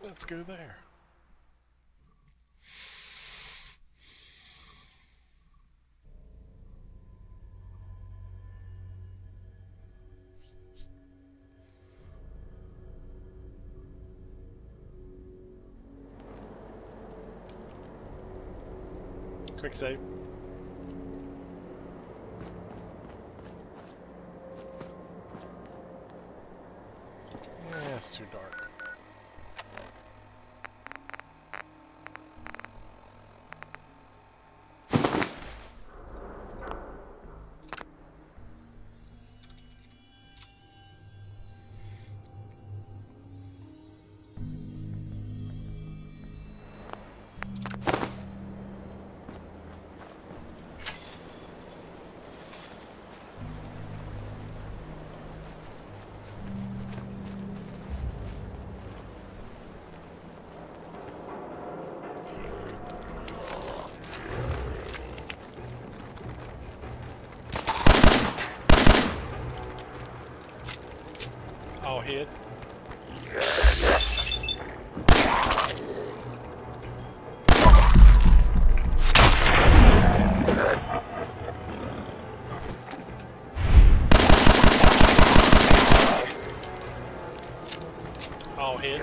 Let's go there. Quick save. Yeah, it's too dark. hit. All hit.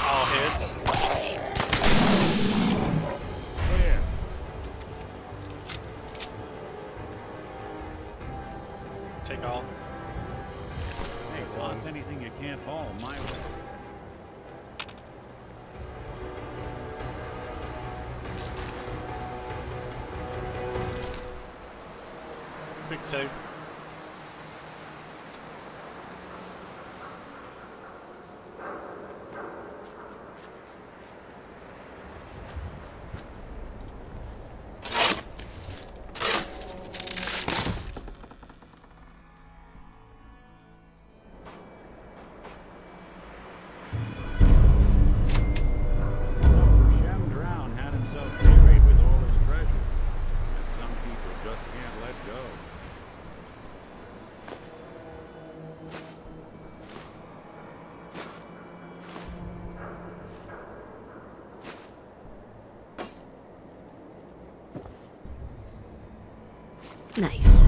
All hit. Clear. Take all. Hey, toss anything you can't haul my way. Quick save. Shem Drown had himself buried with all his treasure. But some people just can't let go. Nice.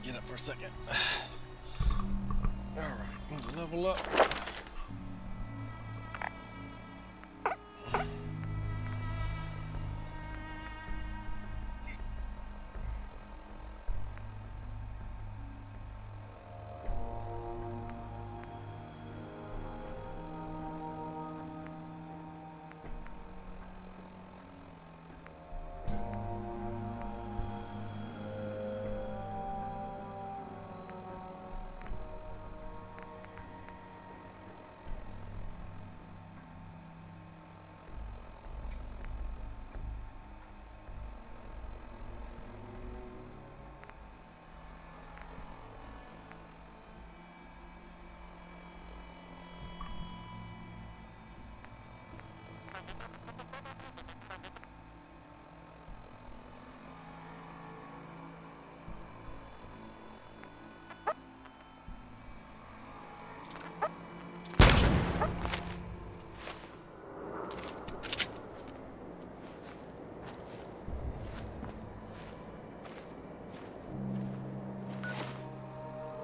Get up for a second. Alright, need to level up.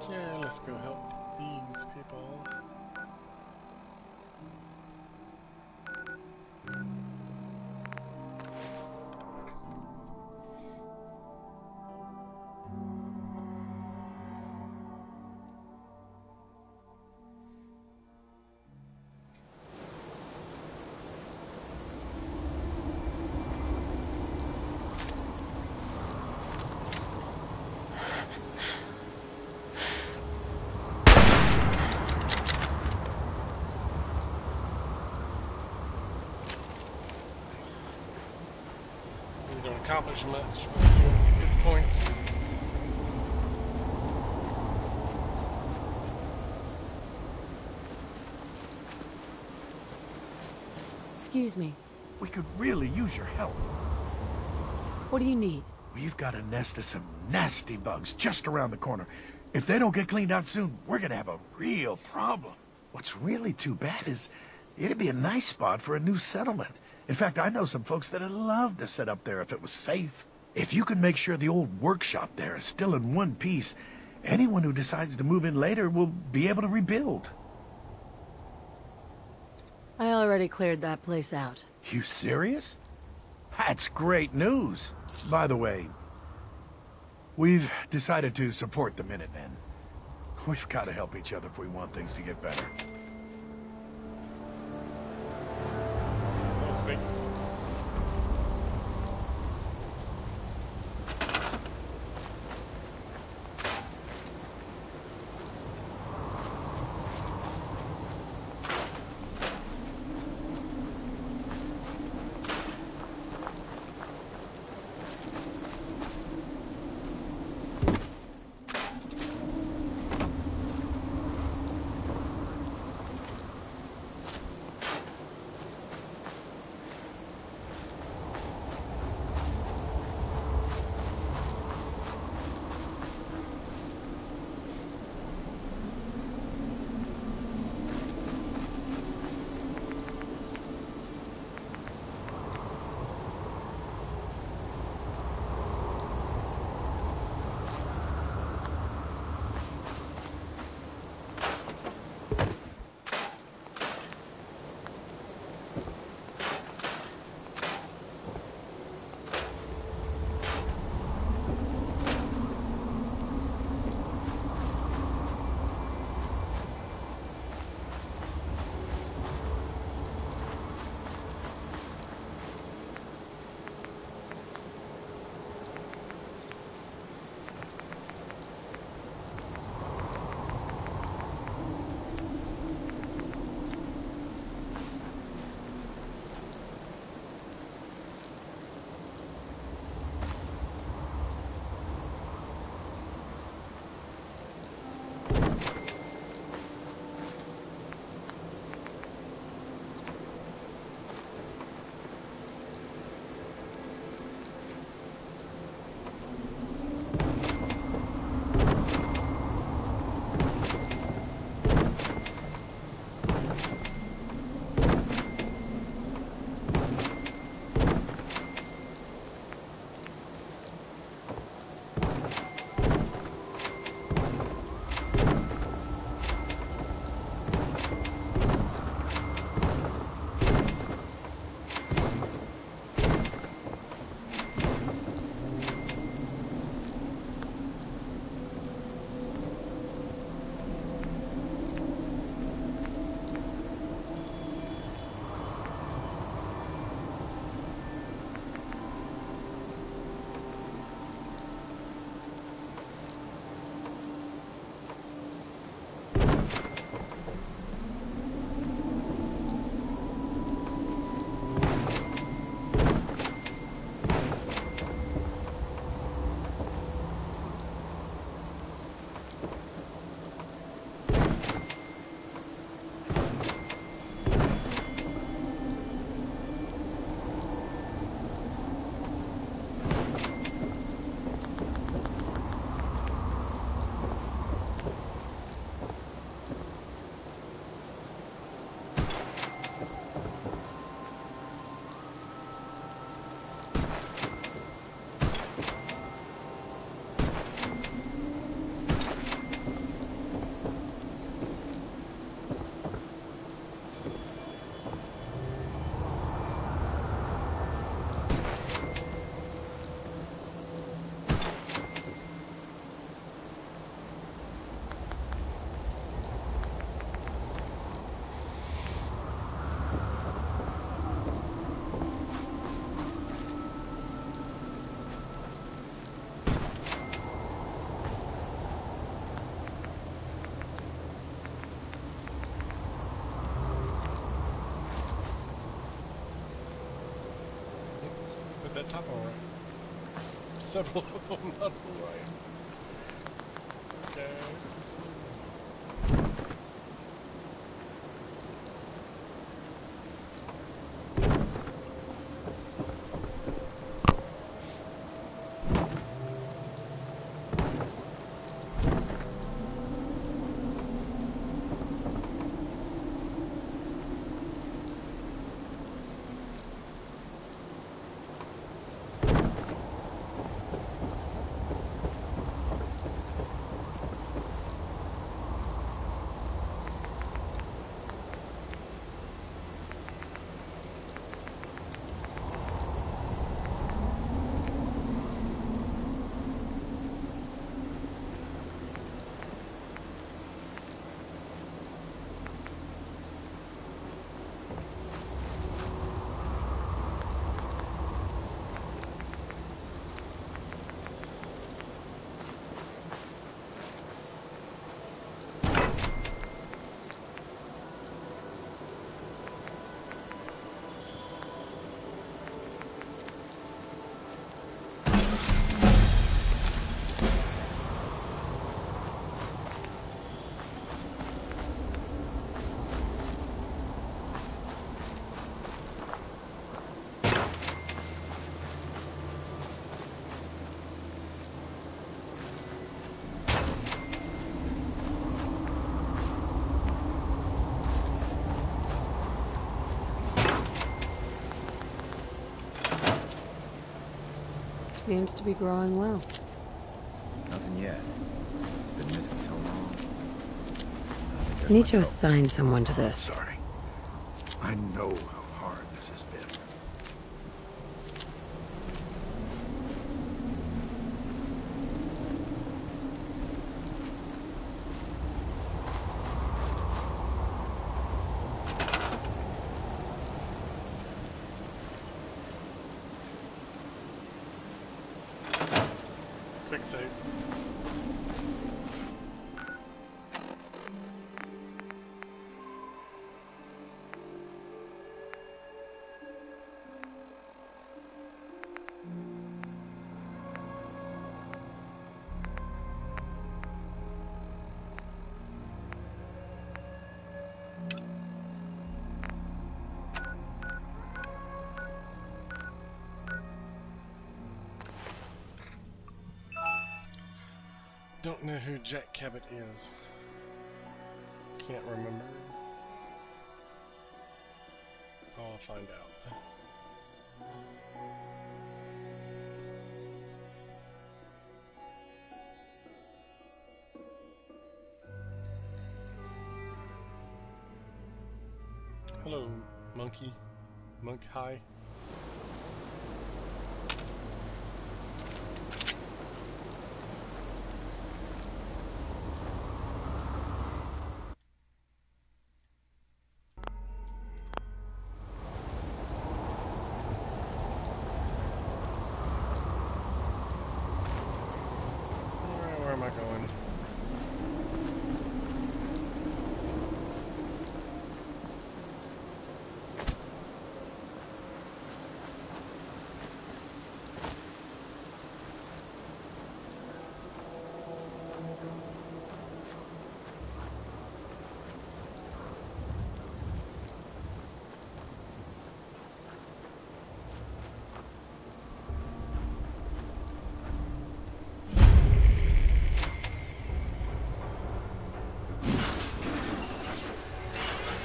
Okay, let's go help these people. We don't accomplish much, but we don't get points. Excuse me. We could really use your help. What do you need? We've got a nest of some nasty bugs just around the corner. If they don't get cleaned out soon, we're gonna have a real problem. What's really too bad is it'd be a nice spot for a new settlement. In fact, I know some folks that'd love to set up there if it was safe. If you can make sure the old workshop there is still in one piece, anyone who decides to move in later will be able to rebuild. I already cleared that place out. You serious? That's great news. By the way, we've decided to support the Minutemen. We've got to help each other if we want things to get better. that top all right. Several of them not all right. Okay. Let's see. Seems to be growing well. Nothing yet. Been missing so long. I need to assign someone to this. Sorry. I know how hard this has been. Quick save. Don't know who Jack Cabot is. Can't remember. I'll find out. Hello, monkey. Monk hi. Where am I going?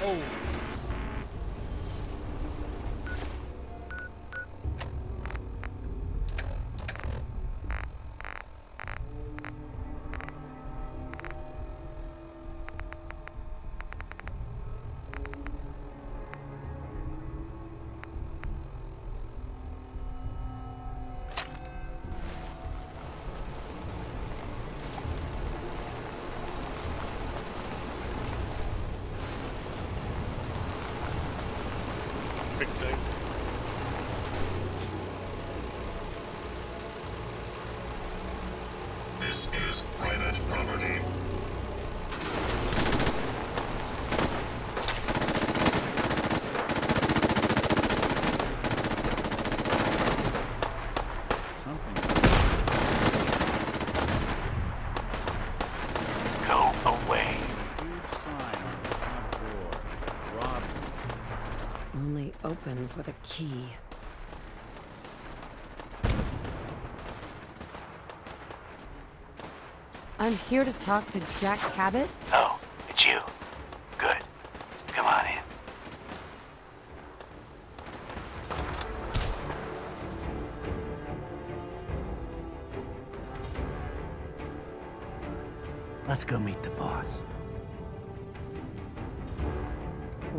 Oh. Quick save. This is private property. opens with a key. I'm here to talk to Jack Cabot. Oh, it's you. Good. Come on in. Let's go meet the boss.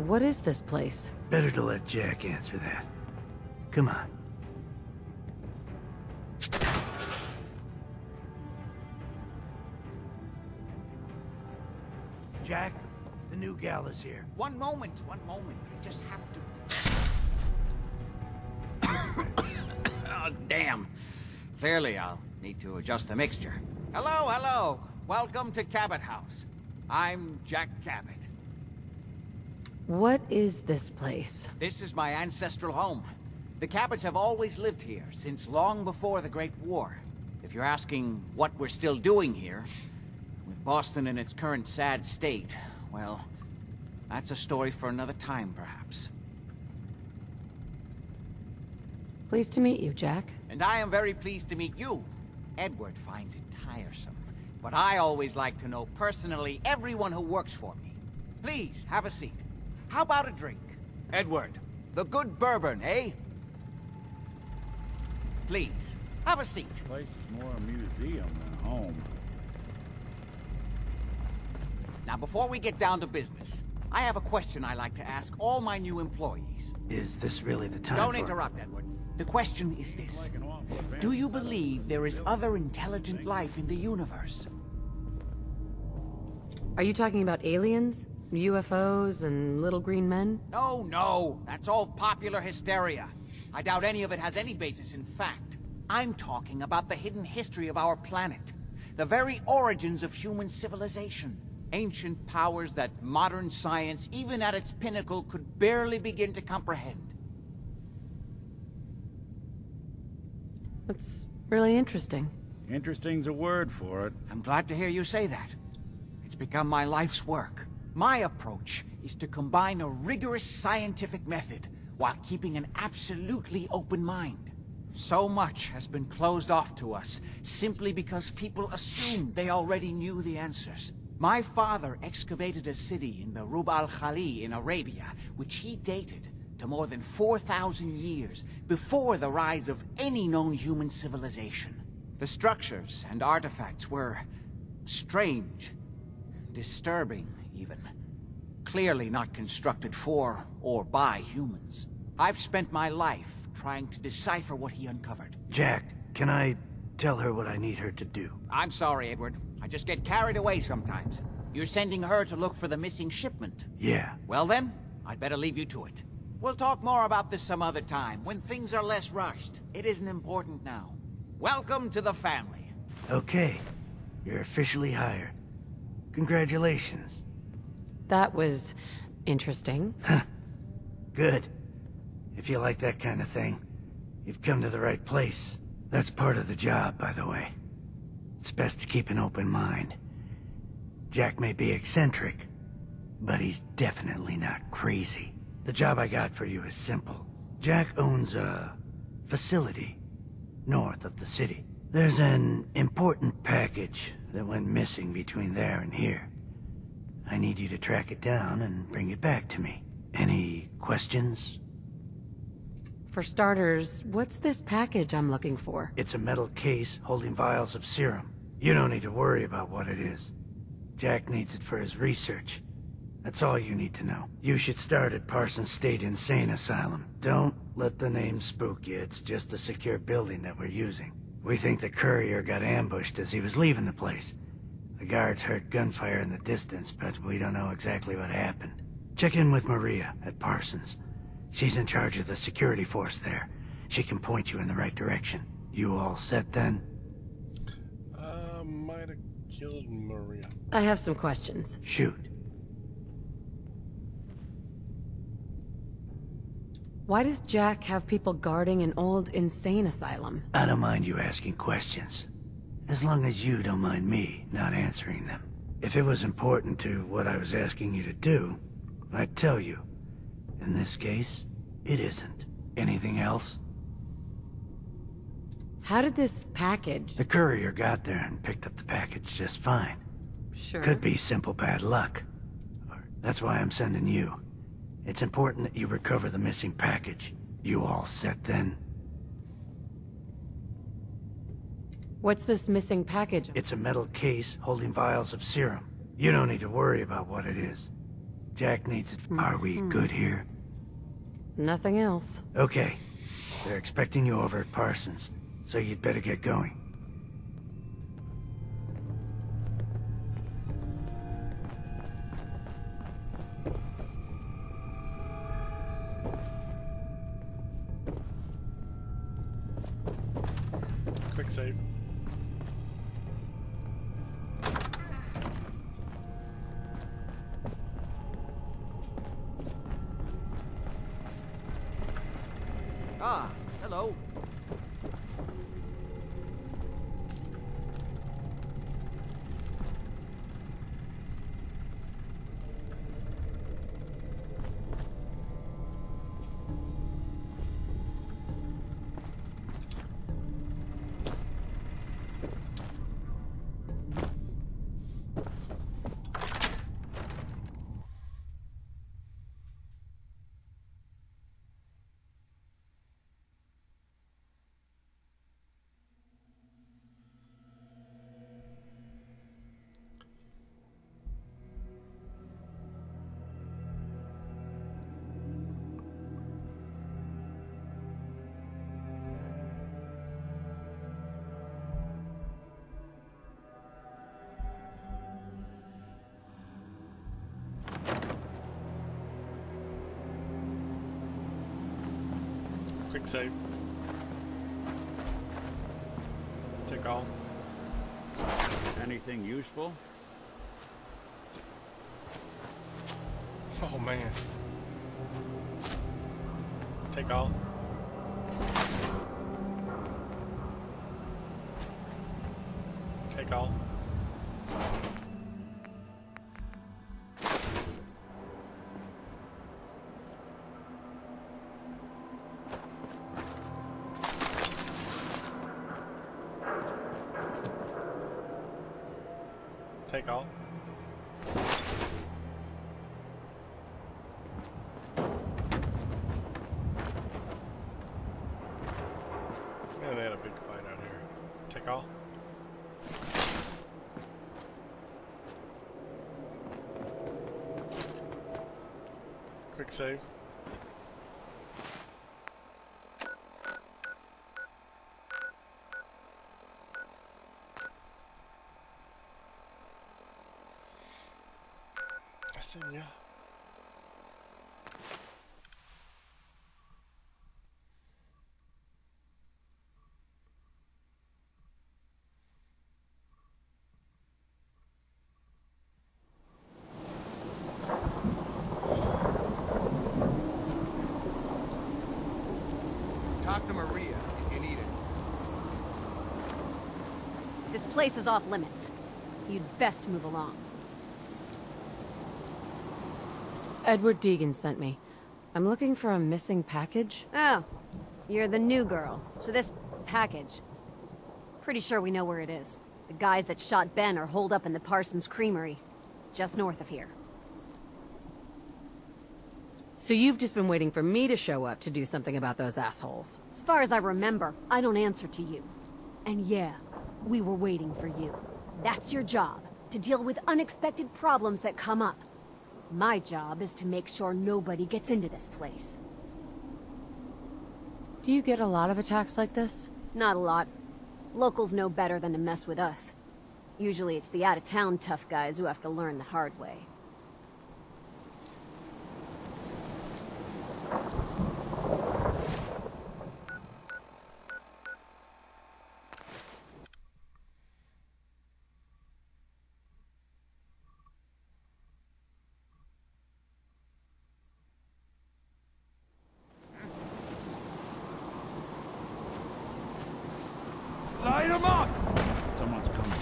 What is this place? Better to let Jack answer that. Come on. Jack, the new gal is here. One moment. I just have to... Oh, damn. Clearly, I'll need to adjust the mixture. Hello. Welcome to Cabot House. I'm Jack Cabot. What is this place? This is my ancestral home. The Cabots have always lived here, since long before the Great War. If you're asking what we're still doing here, with Boston in its current sad state, well, that's a story for another time, perhaps. Pleased to meet you, Jack. And I am very pleased to meet you. Edward finds it tiresome, but I always like to know personally everyone who works for me. Please, have a seat. How about a drink? Edward, the good bourbon, eh? Please, have a seat. This place is more a museum than home. Now, before we get down to business, I have a question I like to ask all my new employees. Is this really the time Don't for... interrupt, Edward. The question is this. Do you believe there is other intelligent life in the universe? Are you talking about aliens? UFOs and little green men? No. That's all popular hysteria. I doubt any of it has any basis in fact. I'm talking about the hidden history of our planet. The very origins of human civilization. Ancient powers that modern science, even at its pinnacle, could barely begin to comprehend. That's really interesting. Interesting's a word for it. I'm glad to hear you say that. It's become my life's work. My approach is to combine a rigorous scientific method while keeping an absolutely open mind. So much has been closed off to us simply because people assumed they already knew the answers. My father excavated a city in the Rub al-Khali in Arabia, which he dated to more than 4,000 years before the rise of any known human civilization. The structures and artifacts were strange, disturbing even. Clearly not constructed for or by humans. I've spent my life trying to decipher what he uncovered. Jack, can I tell her what I need her to do? I'm sorry, Edward. I just get carried away sometimes. You're sending her to look for the missing shipment? Yeah. Well then, I'd better leave you to it. We'll talk more about this some other time, when things are less rushed. It isn't important now. Welcome to the family. Okay. You're officially hired. Congratulations. That was interesting. Good. If you like that kind of thing, you've come to the right place. That's part of the job, by the way. It's best to keep an open mind. Jack may be eccentric, but he's definitely not crazy. The job I got for you is simple. Jack owns a facility north of the city. There's an important package that went missing between there and here. I need you to track it down and bring it back to me. Any questions? For starters, what's this package I'm looking for? It's a metal case holding vials of serum. You don't need to worry about what it is. Jack needs it for his research. That's all you need to know. You should start at Parsons State Insane Asylum. Don't let the name spook you. It's just a secure building that we're using. We think the courier got ambushed as he was leaving the place. The guards heard gunfire in the distance, but we don't know exactly what happened. Check in with Maria at Parsons. She's in charge of the security force there. She can point you in the right direction. You all set then? Might have killed Maria. I have some questions. Shoot. Why does Jack have people guarding an old insane asylum? I don't mind you asking questions. As long as you don't mind me not answering them. If it was important to what I was asking you to do, I'd tell you. In this case, It isn't. Anything else? How did this package... The courier got there and picked up the package just fine. Sure. Could be simple bad luck. That's why I'm sending you. It's important that you recover the missing package. You all set then? What's this missing package? It's a metal case holding vials of serum. You don't need to worry about what it is. Jack needs it. Are we good here? Nothing else. Okay. They're expecting you over at Parsons, so you'd better get going. Quick save. Ah, hello. Quick save. Take all. Anything useful? Oh man. Take all. Take all. Take all. Yeah, they had a big fight out here. Take all. Quick save. I said yeah. Talk to Maria if you need it. This place is off limits. You'd best move along. Edward Deegan sent me. I'm looking for a missing package. Oh, you're the new girl. So this package... Pretty sure we know where it is. The guys that shot Ben are holed up in the Parsons Creamery, just north of here. So you've just been waiting for me to show up to do something about those assholes? As far as I remember, I don't answer to you. And yeah, we were waiting for you. That's your job, to deal with unexpected problems that come up. My job is to make sure nobody gets into this place. Do you get a lot of attacks like this? Not a lot. Locals know better than to mess with us. Usually it's the out-of-town tough guys who have to learn the hard way. Light him up! Someone's coming.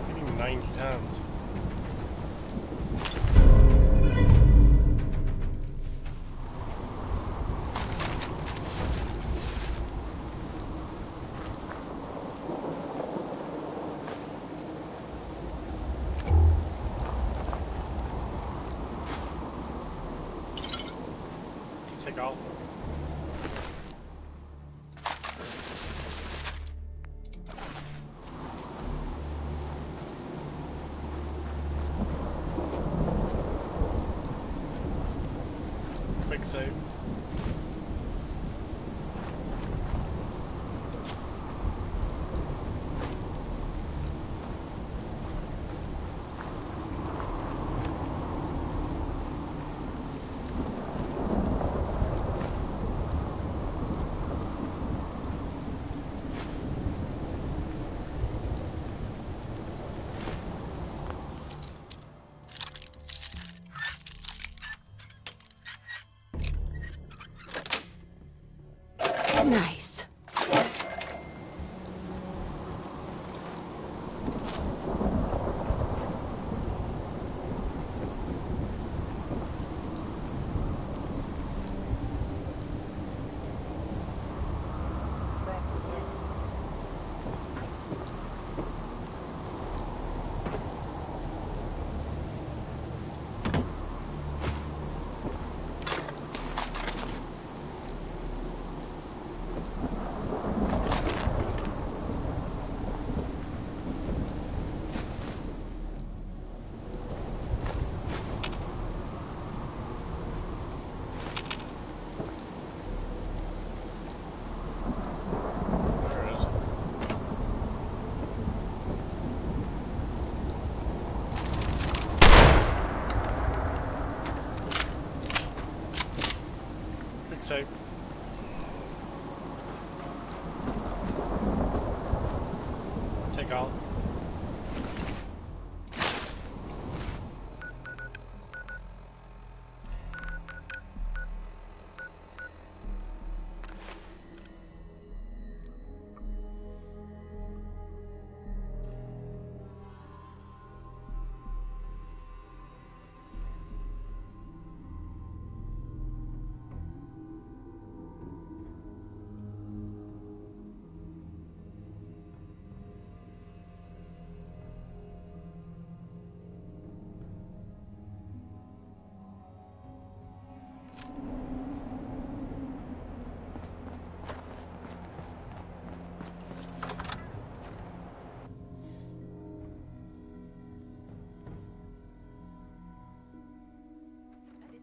Hitting 90 times. Take all. Quick save. Nice. Save. Take all.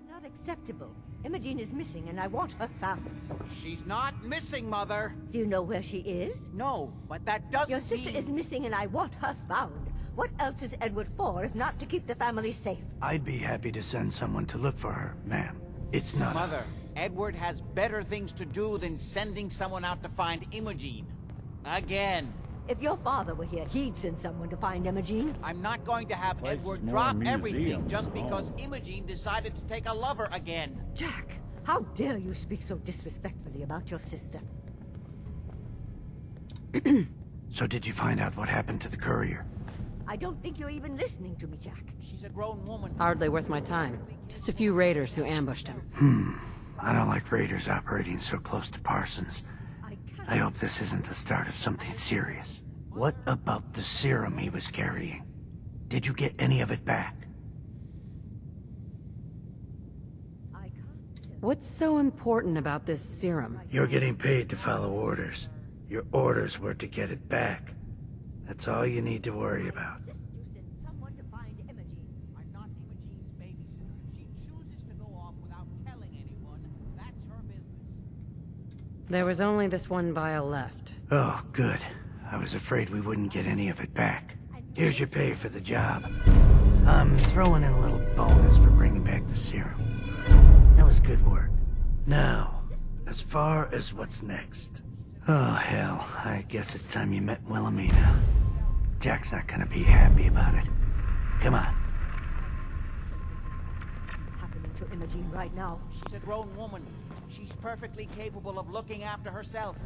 Not acceptable. Imogene is missing, and I want her found. She's not missing, Mother. Do you know where she is? No, but that doesn't Your sister mean... is missing, and I want her found. What else is Edward for, if not to keep the family safe? I'd be happy to send someone to look for her, ma'am. It's not... Mother, Edward has better things to do than sending someone out to find Imogene. Again. If your father were here, he'd send someone to find Imogene. I'm not going to have Place is Edward more drop a museum everything than just home. because Imogene decided to take a lover again. Jack, how dare you speak so disrespectfully about your sister? So did you find out what happened to the courier? I don't think you're even listening to me, Jack. She's a grown woman. Hardly worth my time. Just a few raiders who ambushed him. I don't like raiders operating so close to Parsons. I hope this isn't the start of something serious. What about the serum he was carrying? Did you get any of it back? What's so important about this serum? You're getting paid to follow orders. Your orders were to get it back. That's all you need to worry about. I'm not Imogene's babysitter. If she chooses to go off without telling anyone, that's her business. There was only this one vial left. Oh, good. I was afraid we wouldn't get any of it back. Here's your pay for the job. I'm throwing in a little bonus for bringing back the serum. That was good work. Now, as far as what's next. Oh, hell. I guess it's time you met Wilhelmina. Jack's not gonna be happy about it. Come on. Happening to Imogene right now. She's a grown woman. She's perfectly capable of looking after herself.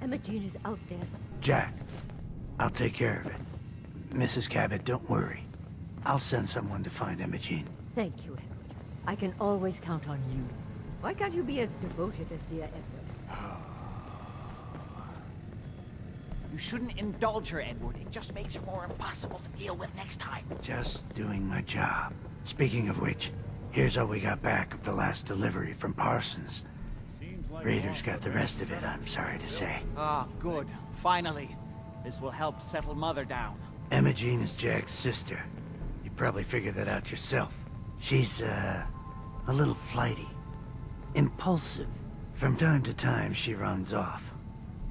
Imogene is out there. Jack, I'll take care of it. Mrs. Cabot, don't worry. I'll send someone to find Imogene. Thank you, Edward. I can always count on you. Why can't you be as devoted as dear Edward? You shouldn't indulge her, Edward. It just makes her more impossible to deal with next time. Just doing my job. Speaking of which, here's all we got back of the last delivery from Parsons. Raiders got the rest of it, I'm sorry to say. Ah, good. Finally. This will help settle Mother down. Imogene is Jack's sister. You probably figured that out yourself. She's, a little flighty. Impulsive. From time to time, she runs off.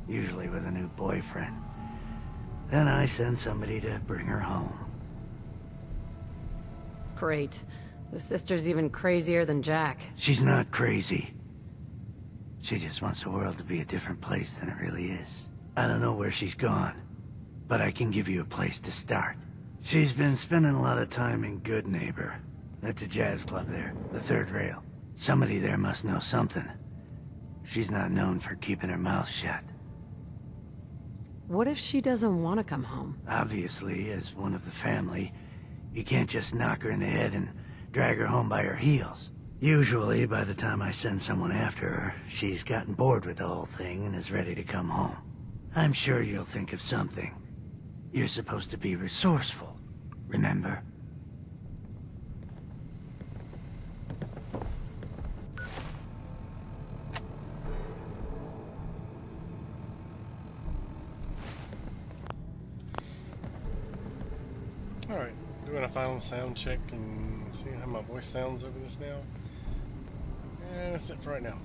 Usually with a new boyfriend. Then I send somebody to bring her home. Great. The sister's even crazier than Jack. She's not crazy. She just wants the world to be a different place than it really is. I don't know where she's gone, but I can give you a place to start. She's been spending a lot of time in Good Neighbor, at the jazz club there, the third rail. Somebody there must know something. She's not known for keeping her mouth shut. What if she doesn't want to come home? Obviously, as one of the family, you can't just knock her in the head and drag her home by her heels. Usually, by the time I send someone after her, she's gotten bored with the whole thing and is ready to come home. I'm sure you'll think of something. You're supposed to be resourceful, remember? Alright, doing a final sound check and see how my voice sounds over this now. And that's it for right now.